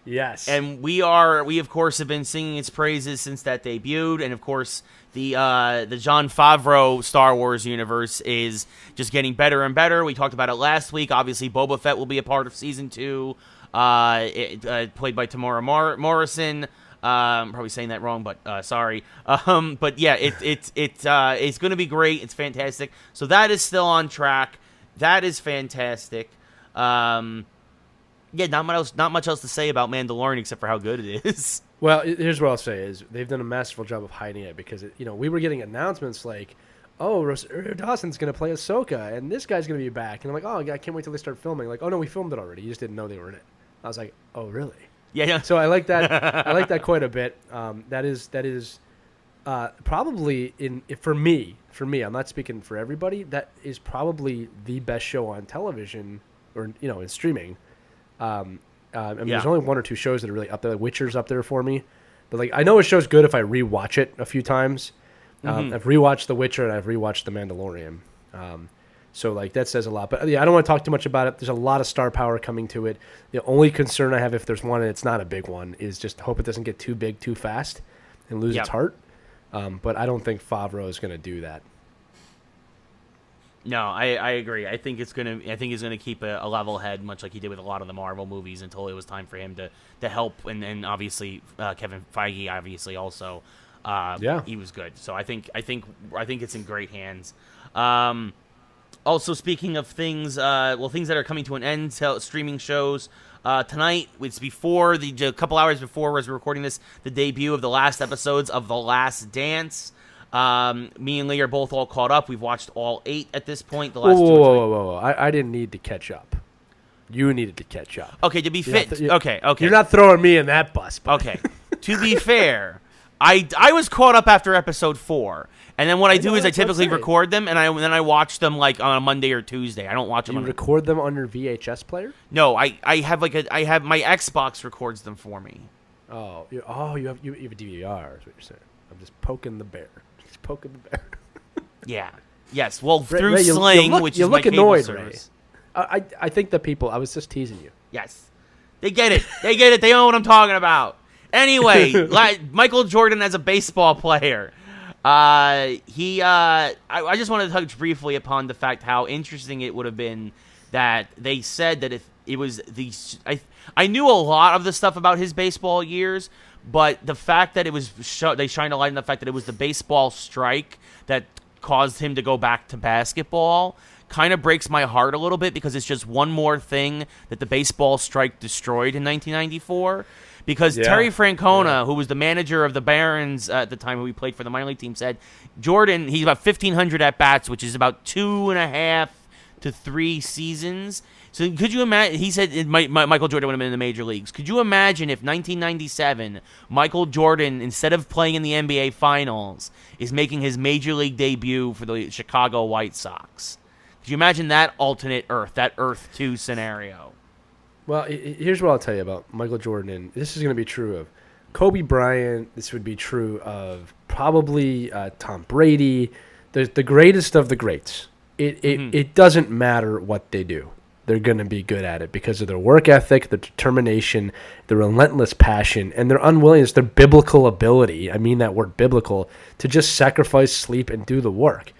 Yes. And we of course have been singing its praises since that debuted, and of course the Jon Favreau Star Wars universe is just getting better and better. We talked about it last week. Obviously, Boba Fett will be a part of Season 2, played by Tamora Morrison. I'm probably saying that wrong, but sorry. But yeah, it's going to be great. It's fantastic. So that is still on track. That is fantastic. Yeah, not much else to say about Mandalorian except for how good it is. Well, here's what I'll say is they've done a masterful job of hiding it because we were getting announcements like, oh, Rosario Dawson's going to play Ahsoka and this guy's going to be back, and I'm like, oh, I can't wait till they start filming. Like, oh no, we filmed it already. You just didn't know they were in it. I was like, oh really? Yeah. So I like that. I like that quite a bit. That is probably for me. I'm not speaking for everybody. That is probably the best show on television or in streaming. There's only one or two shows that are really up there. Like Witcher's up there for me. But like I know a show's good if I rewatch it a few times. I've rewatched The Witcher and I've rewatched The Mandalorian. So like that says a lot. But yeah, I don't want to talk too much about it. There's a lot of star power coming to it. The only concern I have, if there's one and it's not a big one, is just hope it doesn't get too big too fast and lose its heart. But I don't think Favreau is going to do that. No, I agree. I think he's gonna keep a level head, much like he did with a lot of the Marvel movies, until it was time for him to help. And obviously Kevin Feige obviously also he was good. So I think it's in great hands. Also, speaking of things, things that are coming to an end, streaming shows. Tonight, it's a couple hours before as we're recording this, the debut of the last episodes of The Last Dance. Me and Lee are both all caught up. We've watched all 8 at this point. The last Whoa. I didn't need to catch up. You needed to catch up. Okay, to be fit. Okay. You're not throwing me in that bus. Buddy. Okay. To be fair, I was caught up after episode 4. And then what I do is I typically record them, and then I watch them like on a Monday or Tuesday. I don't watch them. You record them on your VHS player? No, I have my Xbox records them for me. You have a DVR. Is what you're saying. I'm just poking the bear. Poking the bear. Yeah. Yes. Well, through Ray, Sling, which is my cable annoyed, service. Ray. I think the people. I was just teasing you. Yes. They get it. They know what I'm talking about. Anyway, Michael Jordan as a baseball player. I just wanted to touch briefly upon the fact how interesting it would have been that they said that if it was I knew a lot of the stuff about his baseball years. But the fact that it was they shined a light on the fact that it was the baseball strike that caused him to go back to basketball kind of breaks my heart a little bit, because it's just one more thing that the baseball strike destroyed in 1994. Because Terry Francona, who was the manager of the Barons at the time, who he played for the minor league team, said Jordan, he's about 1,500 at-bats, which is about 2.5 to 3 seasons. So could you imagine? He said Michael Jordan would have been in the major leagues. Could you imagine if 1997 Michael Jordan, instead of playing in the NBA Finals, is making his major league debut for the Chicago White Sox? Could you imagine that alternate Earth, that Earth 2 scenario? Well, here's what I'll tell you about Michael Jordan. And this is going to be true of Kobe Bryant. This would be true of probably Tom Brady. The greatest of the greats. It doesn't matter what they do. They're going to be good at it because of their work ethic, their determination, their relentless passion, and their unwillingness, their biblical ability, I mean that word biblical, to just sacrifice, sleep, and do the work.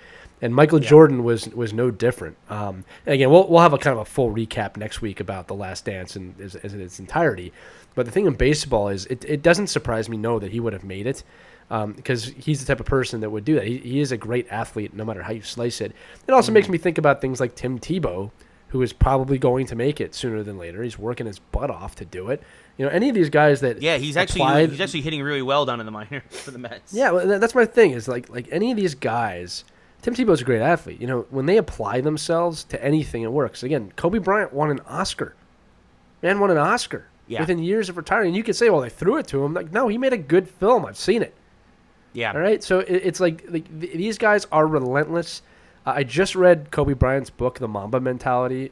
And Michael Jordan was no different. And again, we'll have a kind of a full recap next week about The Last Dance in its entirety. But the thing in baseball is it doesn't surprise me, that he would have made it. Because he's the type of person that would do that. He is a great athlete, no matter how you slice it. It also makes me think about things like Tim Tebow, who is probably going to make it sooner than later. He's working his butt off to do it. Any of these guys that he's actually hitting really well down in the minors for the Mets. Yeah, well, that's my thing. Is like any of these guys. Tim Tebow's a great athlete. When they apply themselves to anything, it works. Again, Kobe Bryant won an Oscar. Man won an Oscar within years of retiring. And you could say, well, they threw it to him. Like, no, he made a good film. I've seen it. Yeah. All right. So it's like these guys are relentless. I just read Kobe Bryant's book, The Mamba Mentality,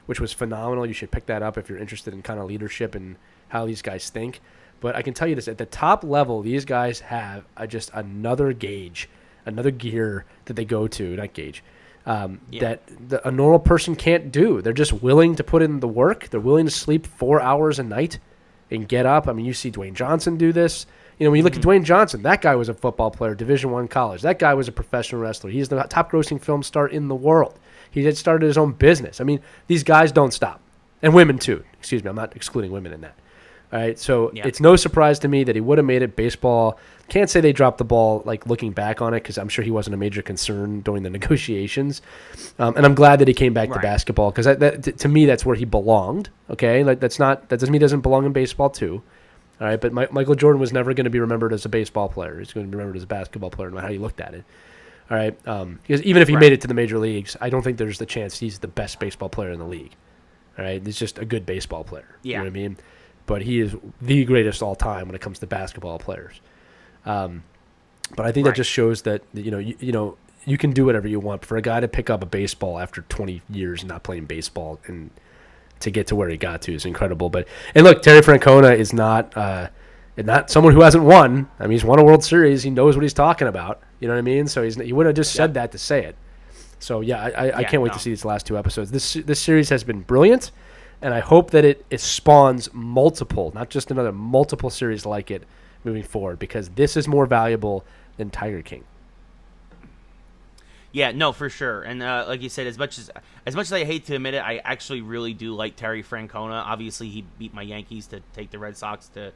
which was phenomenal. You should pick that up if you're interested in kind of leadership and how these guys think. But I can tell you this: at the top level, these guys have just another gauge, another gear that they go to, not gauge, that a normal person can't do. They're just willing to put in the work. They're willing to sleep 4 hours a night and get up. I mean, you see Dwayne Johnson do this. When you look at Dwayne Johnson, that guy was a football player, Division I college. That guy was a professional wrestler. He's the top-grossing film star in the world. He had started his own business. I mean, these guys don't stop. And women, too. Excuse me, I'm not excluding women in that. All right, so it's no surprise to me that he would have made it. Baseball, can't say they dropped the ball, like, looking back on it, because I'm sure he wasn't a major concern during the negotiations. And I'm glad that he came back to basketball, because to me, that's where he belonged. Okay, that doesn't mean he doesn't belong in baseball, too. All right, but Michael Jordan was never going to be remembered as a baseball player. He's going to be remembered as a basketball player, no matter how you looked at it. All right, because even if he made it to the major leagues, I don't think there's the chance he's the best baseball player in the league. All right, he's just a good baseball player. Yeah. You know what I mean? But he is the greatest all time when it comes to basketball players. But I think that just shows that you can do whatever you want. For a guy to pick up a baseball after 20 years not playing baseball and to get to where he got to is incredible. And look, Terry Francona is not someone who hasn't won. I mean, he's won a World Series. He knows what he's talking about. You know what I mean? So he wouldn't have just said that to say it. So yeah, I can't wait to see these last 2 episodes. This series has been brilliant, and I hope that it spawns multiple, not just multiple series like it moving forward, because this is more valuable than Tiger King. Yeah, no, for sure. And like you said, as much as I hate to admit it, I actually really do like Terry Francona. Obviously, he beat my Yankees to take the Red Sox to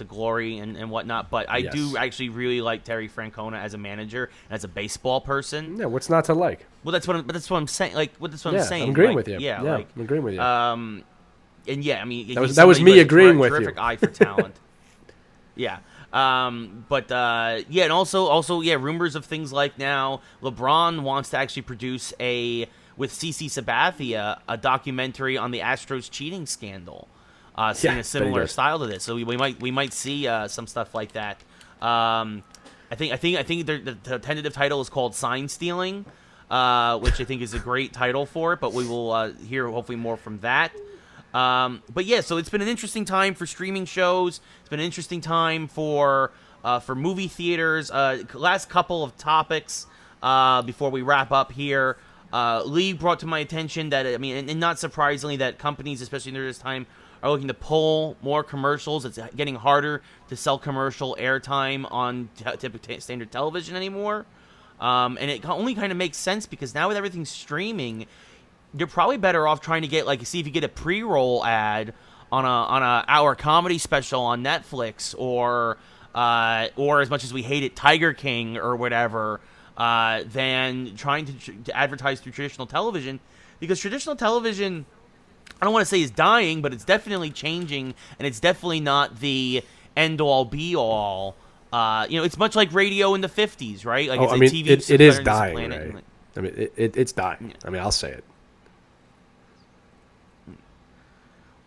glory and whatnot. But I do actually really like Terry Francona as a manager, as a baseball person. Yeah, what's not to like? Well, that's what I'm saying. I'm saying. I'm agreeing like, with you. Yeah, I'm agreeing with you. And yeah, I mean, that was me agreeing with you. Terrific eye for talent. Yeah. And also, rumors of things like now LeBron wants to actually produce with CC Sabathia a documentary on the Astros cheating scandal, in a similar style to this. So we might see some stuff like that. I think the tentative title is called Sign Stealing, which I think is a great title for it. But we will hear hopefully more from that. But yeah, so it's been an interesting time for streaming shows. It's been an interesting time for movie theaters. Last couple of topics before we wrap up here. Lee brought to my attention that, I mean, and not surprisingly, that companies, especially during this time, are looking to pull more commercials. It's getting harder to sell commercial airtime on typical standard television anymore. And it only kind of makes sense because now with everything streaming, you're probably better off trying to get, see if you get a pre-roll ad on a hour comedy special on Netflix, or as much as we hate it, Tiger King or whatever, than trying to advertise through traditional television, because traditional television, I don't want to say is dying, but it's definitely changing, and it's definitely not the end-all be-all. It's much like radio in the 50s, right? Like, it is dying, right? I mean, it's dying. Yeah. I mean, I'll say it.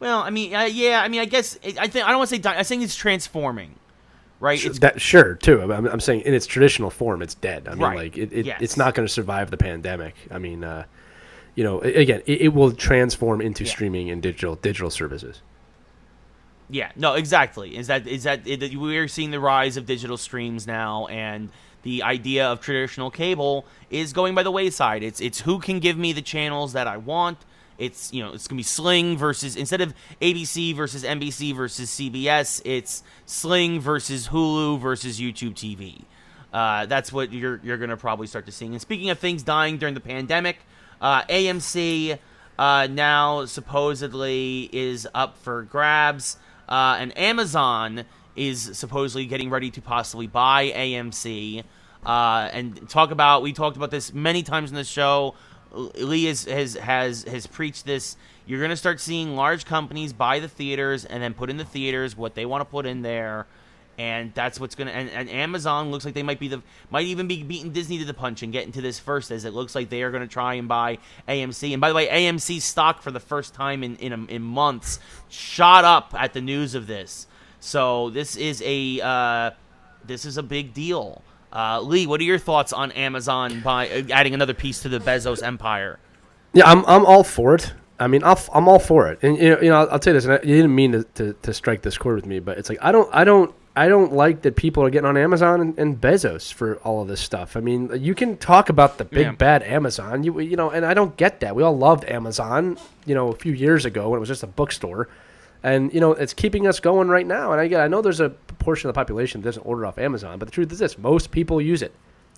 Well, I mean, I guess I don't want to say dying. I think it's transforming, right? Sure, too. I'm saying in its traditional form, it's dead. I mean, right. It's not going to survive the pandemic. I mean, again, it will transform into streaming and digital services. Yeah, no, exactly. We're seeing the rise of digital streams now, and the idea of traditional cable is going by the wayside. It's who can give me the channels that I want. It's it's gonna be Sling versus, instead of ABC versus NBC versus CBS, it's Sling versus Hulu versus YouTube TV. That's what you're gonna probably start to see. And speaking of things dying during the pandemic, AMC now supposedly is up for grabs, and Amazon is supposedly getting ready to possibly buy AMC. And we talked about this many times in the show. Lee has preached this. You're going to start seeing large companies buy the theaters and then put in the theaters what they want to put in there, and that's what's going to. And Amazon looks like they might even be beating Disney to the punch and get into this first, as it looks like they are going to try and buy AMC. And by the way, AMC stock for the first time in months shot up at the news of this. So this is a big deal. Lee, what are your thoughts on Amazon by adding another piece to the Bezos empire? Yeah, I'm all for it. I mean, I'm all for it. And I'll tell you this. And you didn't mean to strike this chord with me, but it's like I don't like that people are getting on Amazon and Bezos for all of this stuff. I mean, you can talk about the big bad Amazon, and I don't get that. We all loved Amazon, a few years ago when it was just a bookstore. And, it's keeping us going right now. And I know there's a portion of the population that doesn't order off Amazon, but the truth is this: most people use it.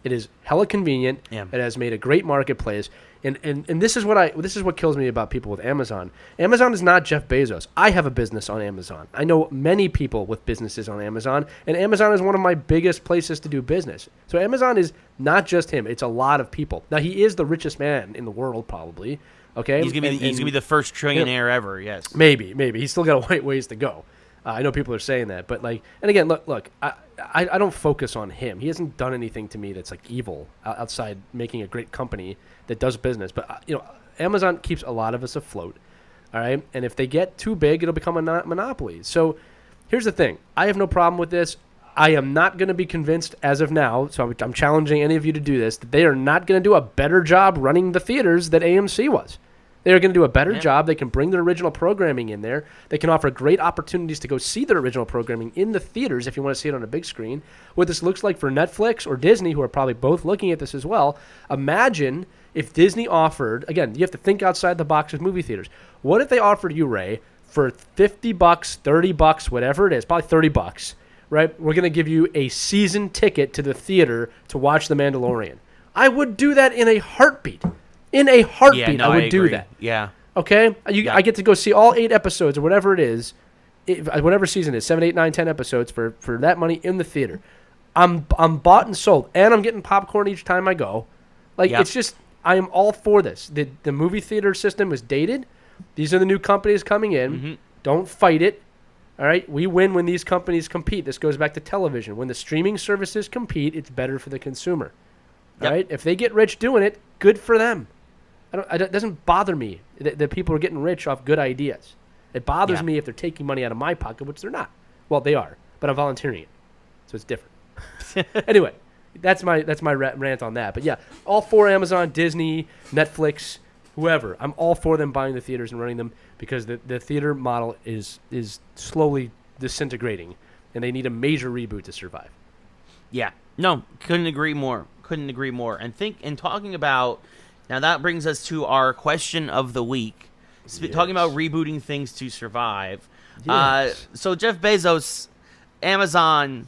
It is hella convenient. Yeah. It has made a great marketplace. And this is what kills me about people with Amazon. Amazon is not Jeff Bezos. I have a business on Amazon. I know many people with businesses on Amazon, and Amazon is one of my biggest places to do business. So Amazon is not just him. It's a lot of people. Now, he is the richest man in the world, probably. Okay, he's gonna be the first trillionaire ever. Yes, maybe he's still got a white ways to go. I know people are saying that, but and again, look, I don't focus on him. He hasn't done anything to me that's evil outside making a great company that does business. But Amazon keeps a lot of us afloat. All right, and if they get too big, it'll become a monopoly. So here's the thing: I have no problem with this. I am not going to be convinced as of now, so I'm challenging any of you to do this, that they are not going to do a better job running the theaters that AMC was. They're going to do a better job. They can bring their original programming in there. They can offer great opportunities to go see their original programming in the theaters if you want to see it on a big screen. What this looks like for Netflix or Disney, who are probably both looking at this as well, imagine if Disney offered, again, you have to think outside the box with movie theaters. What if they offered you, Ray, for $50, $30, whatever it is, probably $30, right? We're going to give you a season ticket to the theater to watch The Mandalorian. I would do that in a heartbeat. In a heartbeat, I would do that. Yeah. Okay? I get to go see all 8 episodes or whatever it is, whatever season it is, 7, 8, 9, 10 episodes for that money in the theater. I'm bought and sold, and I'm getting popcorn each time I go. It's just, I am all for this. The movie theater system is dated. These are the new companies coming in. Mm-hmm. Don't fight it. All right? We win when these companies compete. This goes back to television. When the streaming services compete, it's better for the consumer. All right? If they get rich doing it, good for them. It doesn't bother me that people are getting rich off good ideas. It bothers me if they're taking money out of my pocket, which they're not. Well, they are, but I'm volunteering it, so it's different. Anyway, that's my rant on that. But yeah, all for Amazon, Disney, Netflix, whoever. I'm all for them buying the theaters and running them because the theater model is slowly disintegrating, and they need a major reboot to survive. Yeah, no, couldn't agree more. And talking about. Now, that brings us to our question of the week. Talking about rebooting things to survive. Yes. So Jeff Bezos, Amazon,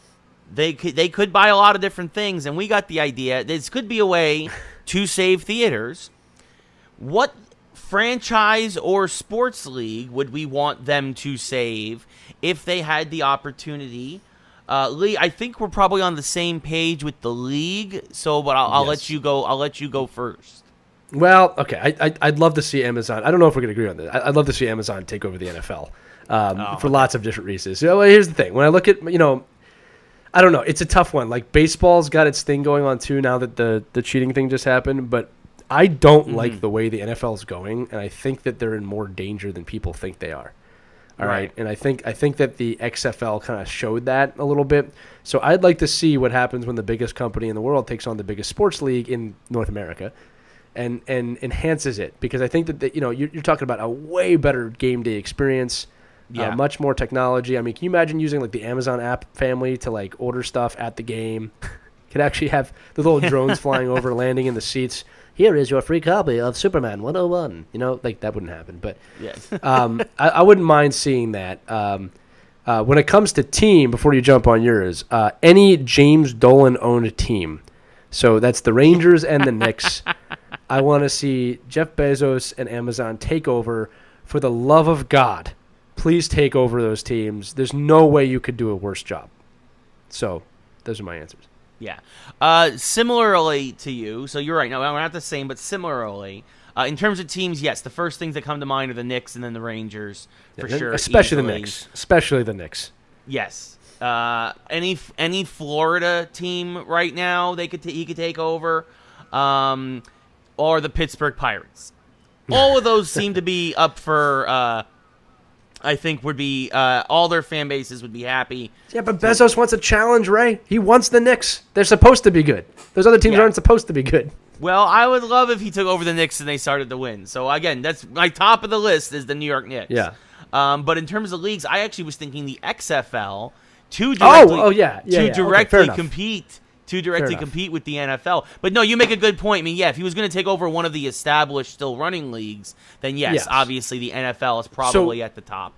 they could buy a lot of different things, and we got the idea. This could be a way to save theaters. What franchise or sports league would we want them to save if they had the opportunity? Lee, I think we're probably on the same page with the league, but I'll let you go. I'll let you go first. Well, okay, I'd love to see Amazon. I don't know if we're going to agree on this. I'd love to see Amazon take over the NFL for lots of different reasons. Here's the thing. When I look at, I don't know. It's a tough one. Like, baseball's got its thing going on, too, now that the cheating thing just happened. But I don't like the way the NFL's going, and I think that they're in more danger than people think they are. All right. And I think that the XFL kind of showed that a little bit. So I'd like to see what happens when the biggest company in the world takes on the biggest sports league in North America. And enhances it, because I think that you're talking about a way better game day experience, much more technology. I mean, can you imagine using like the Amazon app family to like order stuff at the game? Could actually have the little drones flying over, landing in the seats. Here is your free copy of Superman 101. Like that wouldn't happen, but I wouldn't mind seeing that. When it comes to team, before you jump on yours, any James Dolan owned team. So that's the Rangers and the Knicks. I want to see Jeff Bezos and Amazon take over. For the love of God, please take over those teams. There's no way you could do a worse job. So those are my answers. Yeah. Similarly to you, so you're right. No, we're not the same, but similarly, in terms of teams, yes, the first things that come to mind are the Knicks and then the Rangers, for sure. Especially the Knicks. Especially the Knicks. Yes. Any Florida team right now he could take over. Or the Pittsburgh Pirates. All of those seem to be up for, I think would be, all their fan bases would be happy. Yeah, but Bezos wants a challenge, Ray. He wants the Knicks. They're supposed to be good. Those other teams aren't supposed to be good. Well, I would love if he took over the Knicks and they started to win. So, again, that's my top of the list is the New York Knicks. Yeah. But in terms of leagues, I actually was thinking the XFL to directly compete. To directly compete with the NFL. But no, you make a good point. I mean, if he was going to take over one of the established, still running leagues, then yes. Obviously the NFL is probably at the top.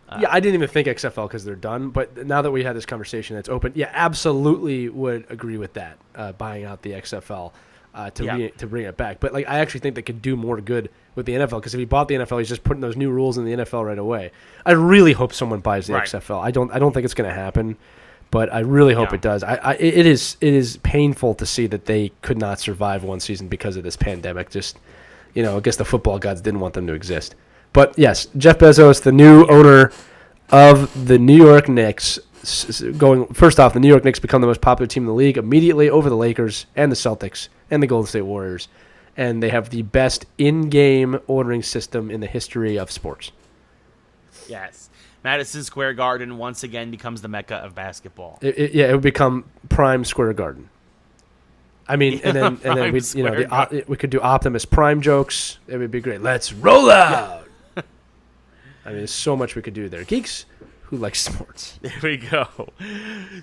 I didn't even think XFL because they're done. But now that we had this conversation that's open, absolutely would agree with that, buying out the XFL to bring it back. But I actually think they could do more good with the NFL, because if he bought the NFL, he's just putting those new rules in the NFL right away. I really hope someone buys the XFL. I don't think it's going to happen. But I really hope it does. It is painful to see that they could not survive one season because of this pandemic. Just, I guess the football gods didn't want them to exist. But yes, Jeff Bezos, the new owner of the New York Knicks, first off, the New York Knicks become the most popular team in the league immediately over the Lakers and the Celtics and the Golden State Warriors. And they have the best in-game ordering system in the history of sports. Yes. Madison Square Garden once again becomes the mecca of basketball. It would become prime Square Garden. I mean, and then Prime we Square. we could do Optimus Prime jokes. It would be great. Let's roll out. I mean, there's so much we could do there. Geeks who like sports. There we go.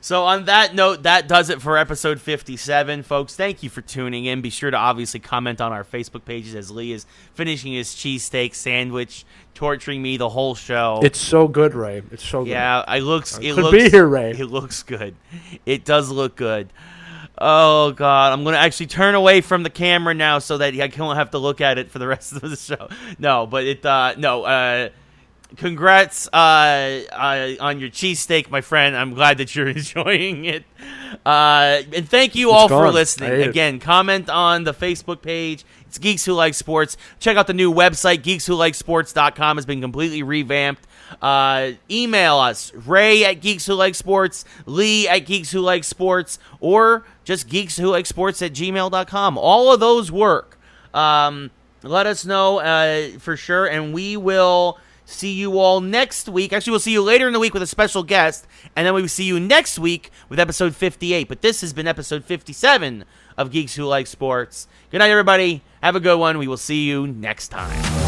So on that note, that does it for episode 57, folks. Thank you for tuning in. Be sure to obviously comment on our Facebook pages as Lee is finishing his cheesesteak sandwich, torturing me the whole show. It's so good, Ray. It's so good. Yeah, it looks be here, Ray. It looks good. It does look good. Oh God, I'm gonna actually turn away from the camera now so that I don't have to look at it for the rest of the show. No, but congrats on your cheesesteak, my friend. I'm glad that you're enjoying it. And thank you all for listening. Again, comment on the Facebook page. It's Geeks Who Like Sports. Check out the new website, geekswholikesports.com. Has been completely revamped. Email us, Ray at Geeks Who Like Sports, Lee at Geeks Who Like Sports, or just geekswholikesports@gmail.com. All of those work. Let us know for sure, and we will see you all next week. Actually, we'll see you later in the week with a special guest, and then we will see you next week with episode 58. But this has been episode 57 of Geeks Who Like Sports. Good night, everybody. Have a good one. We will see you next time.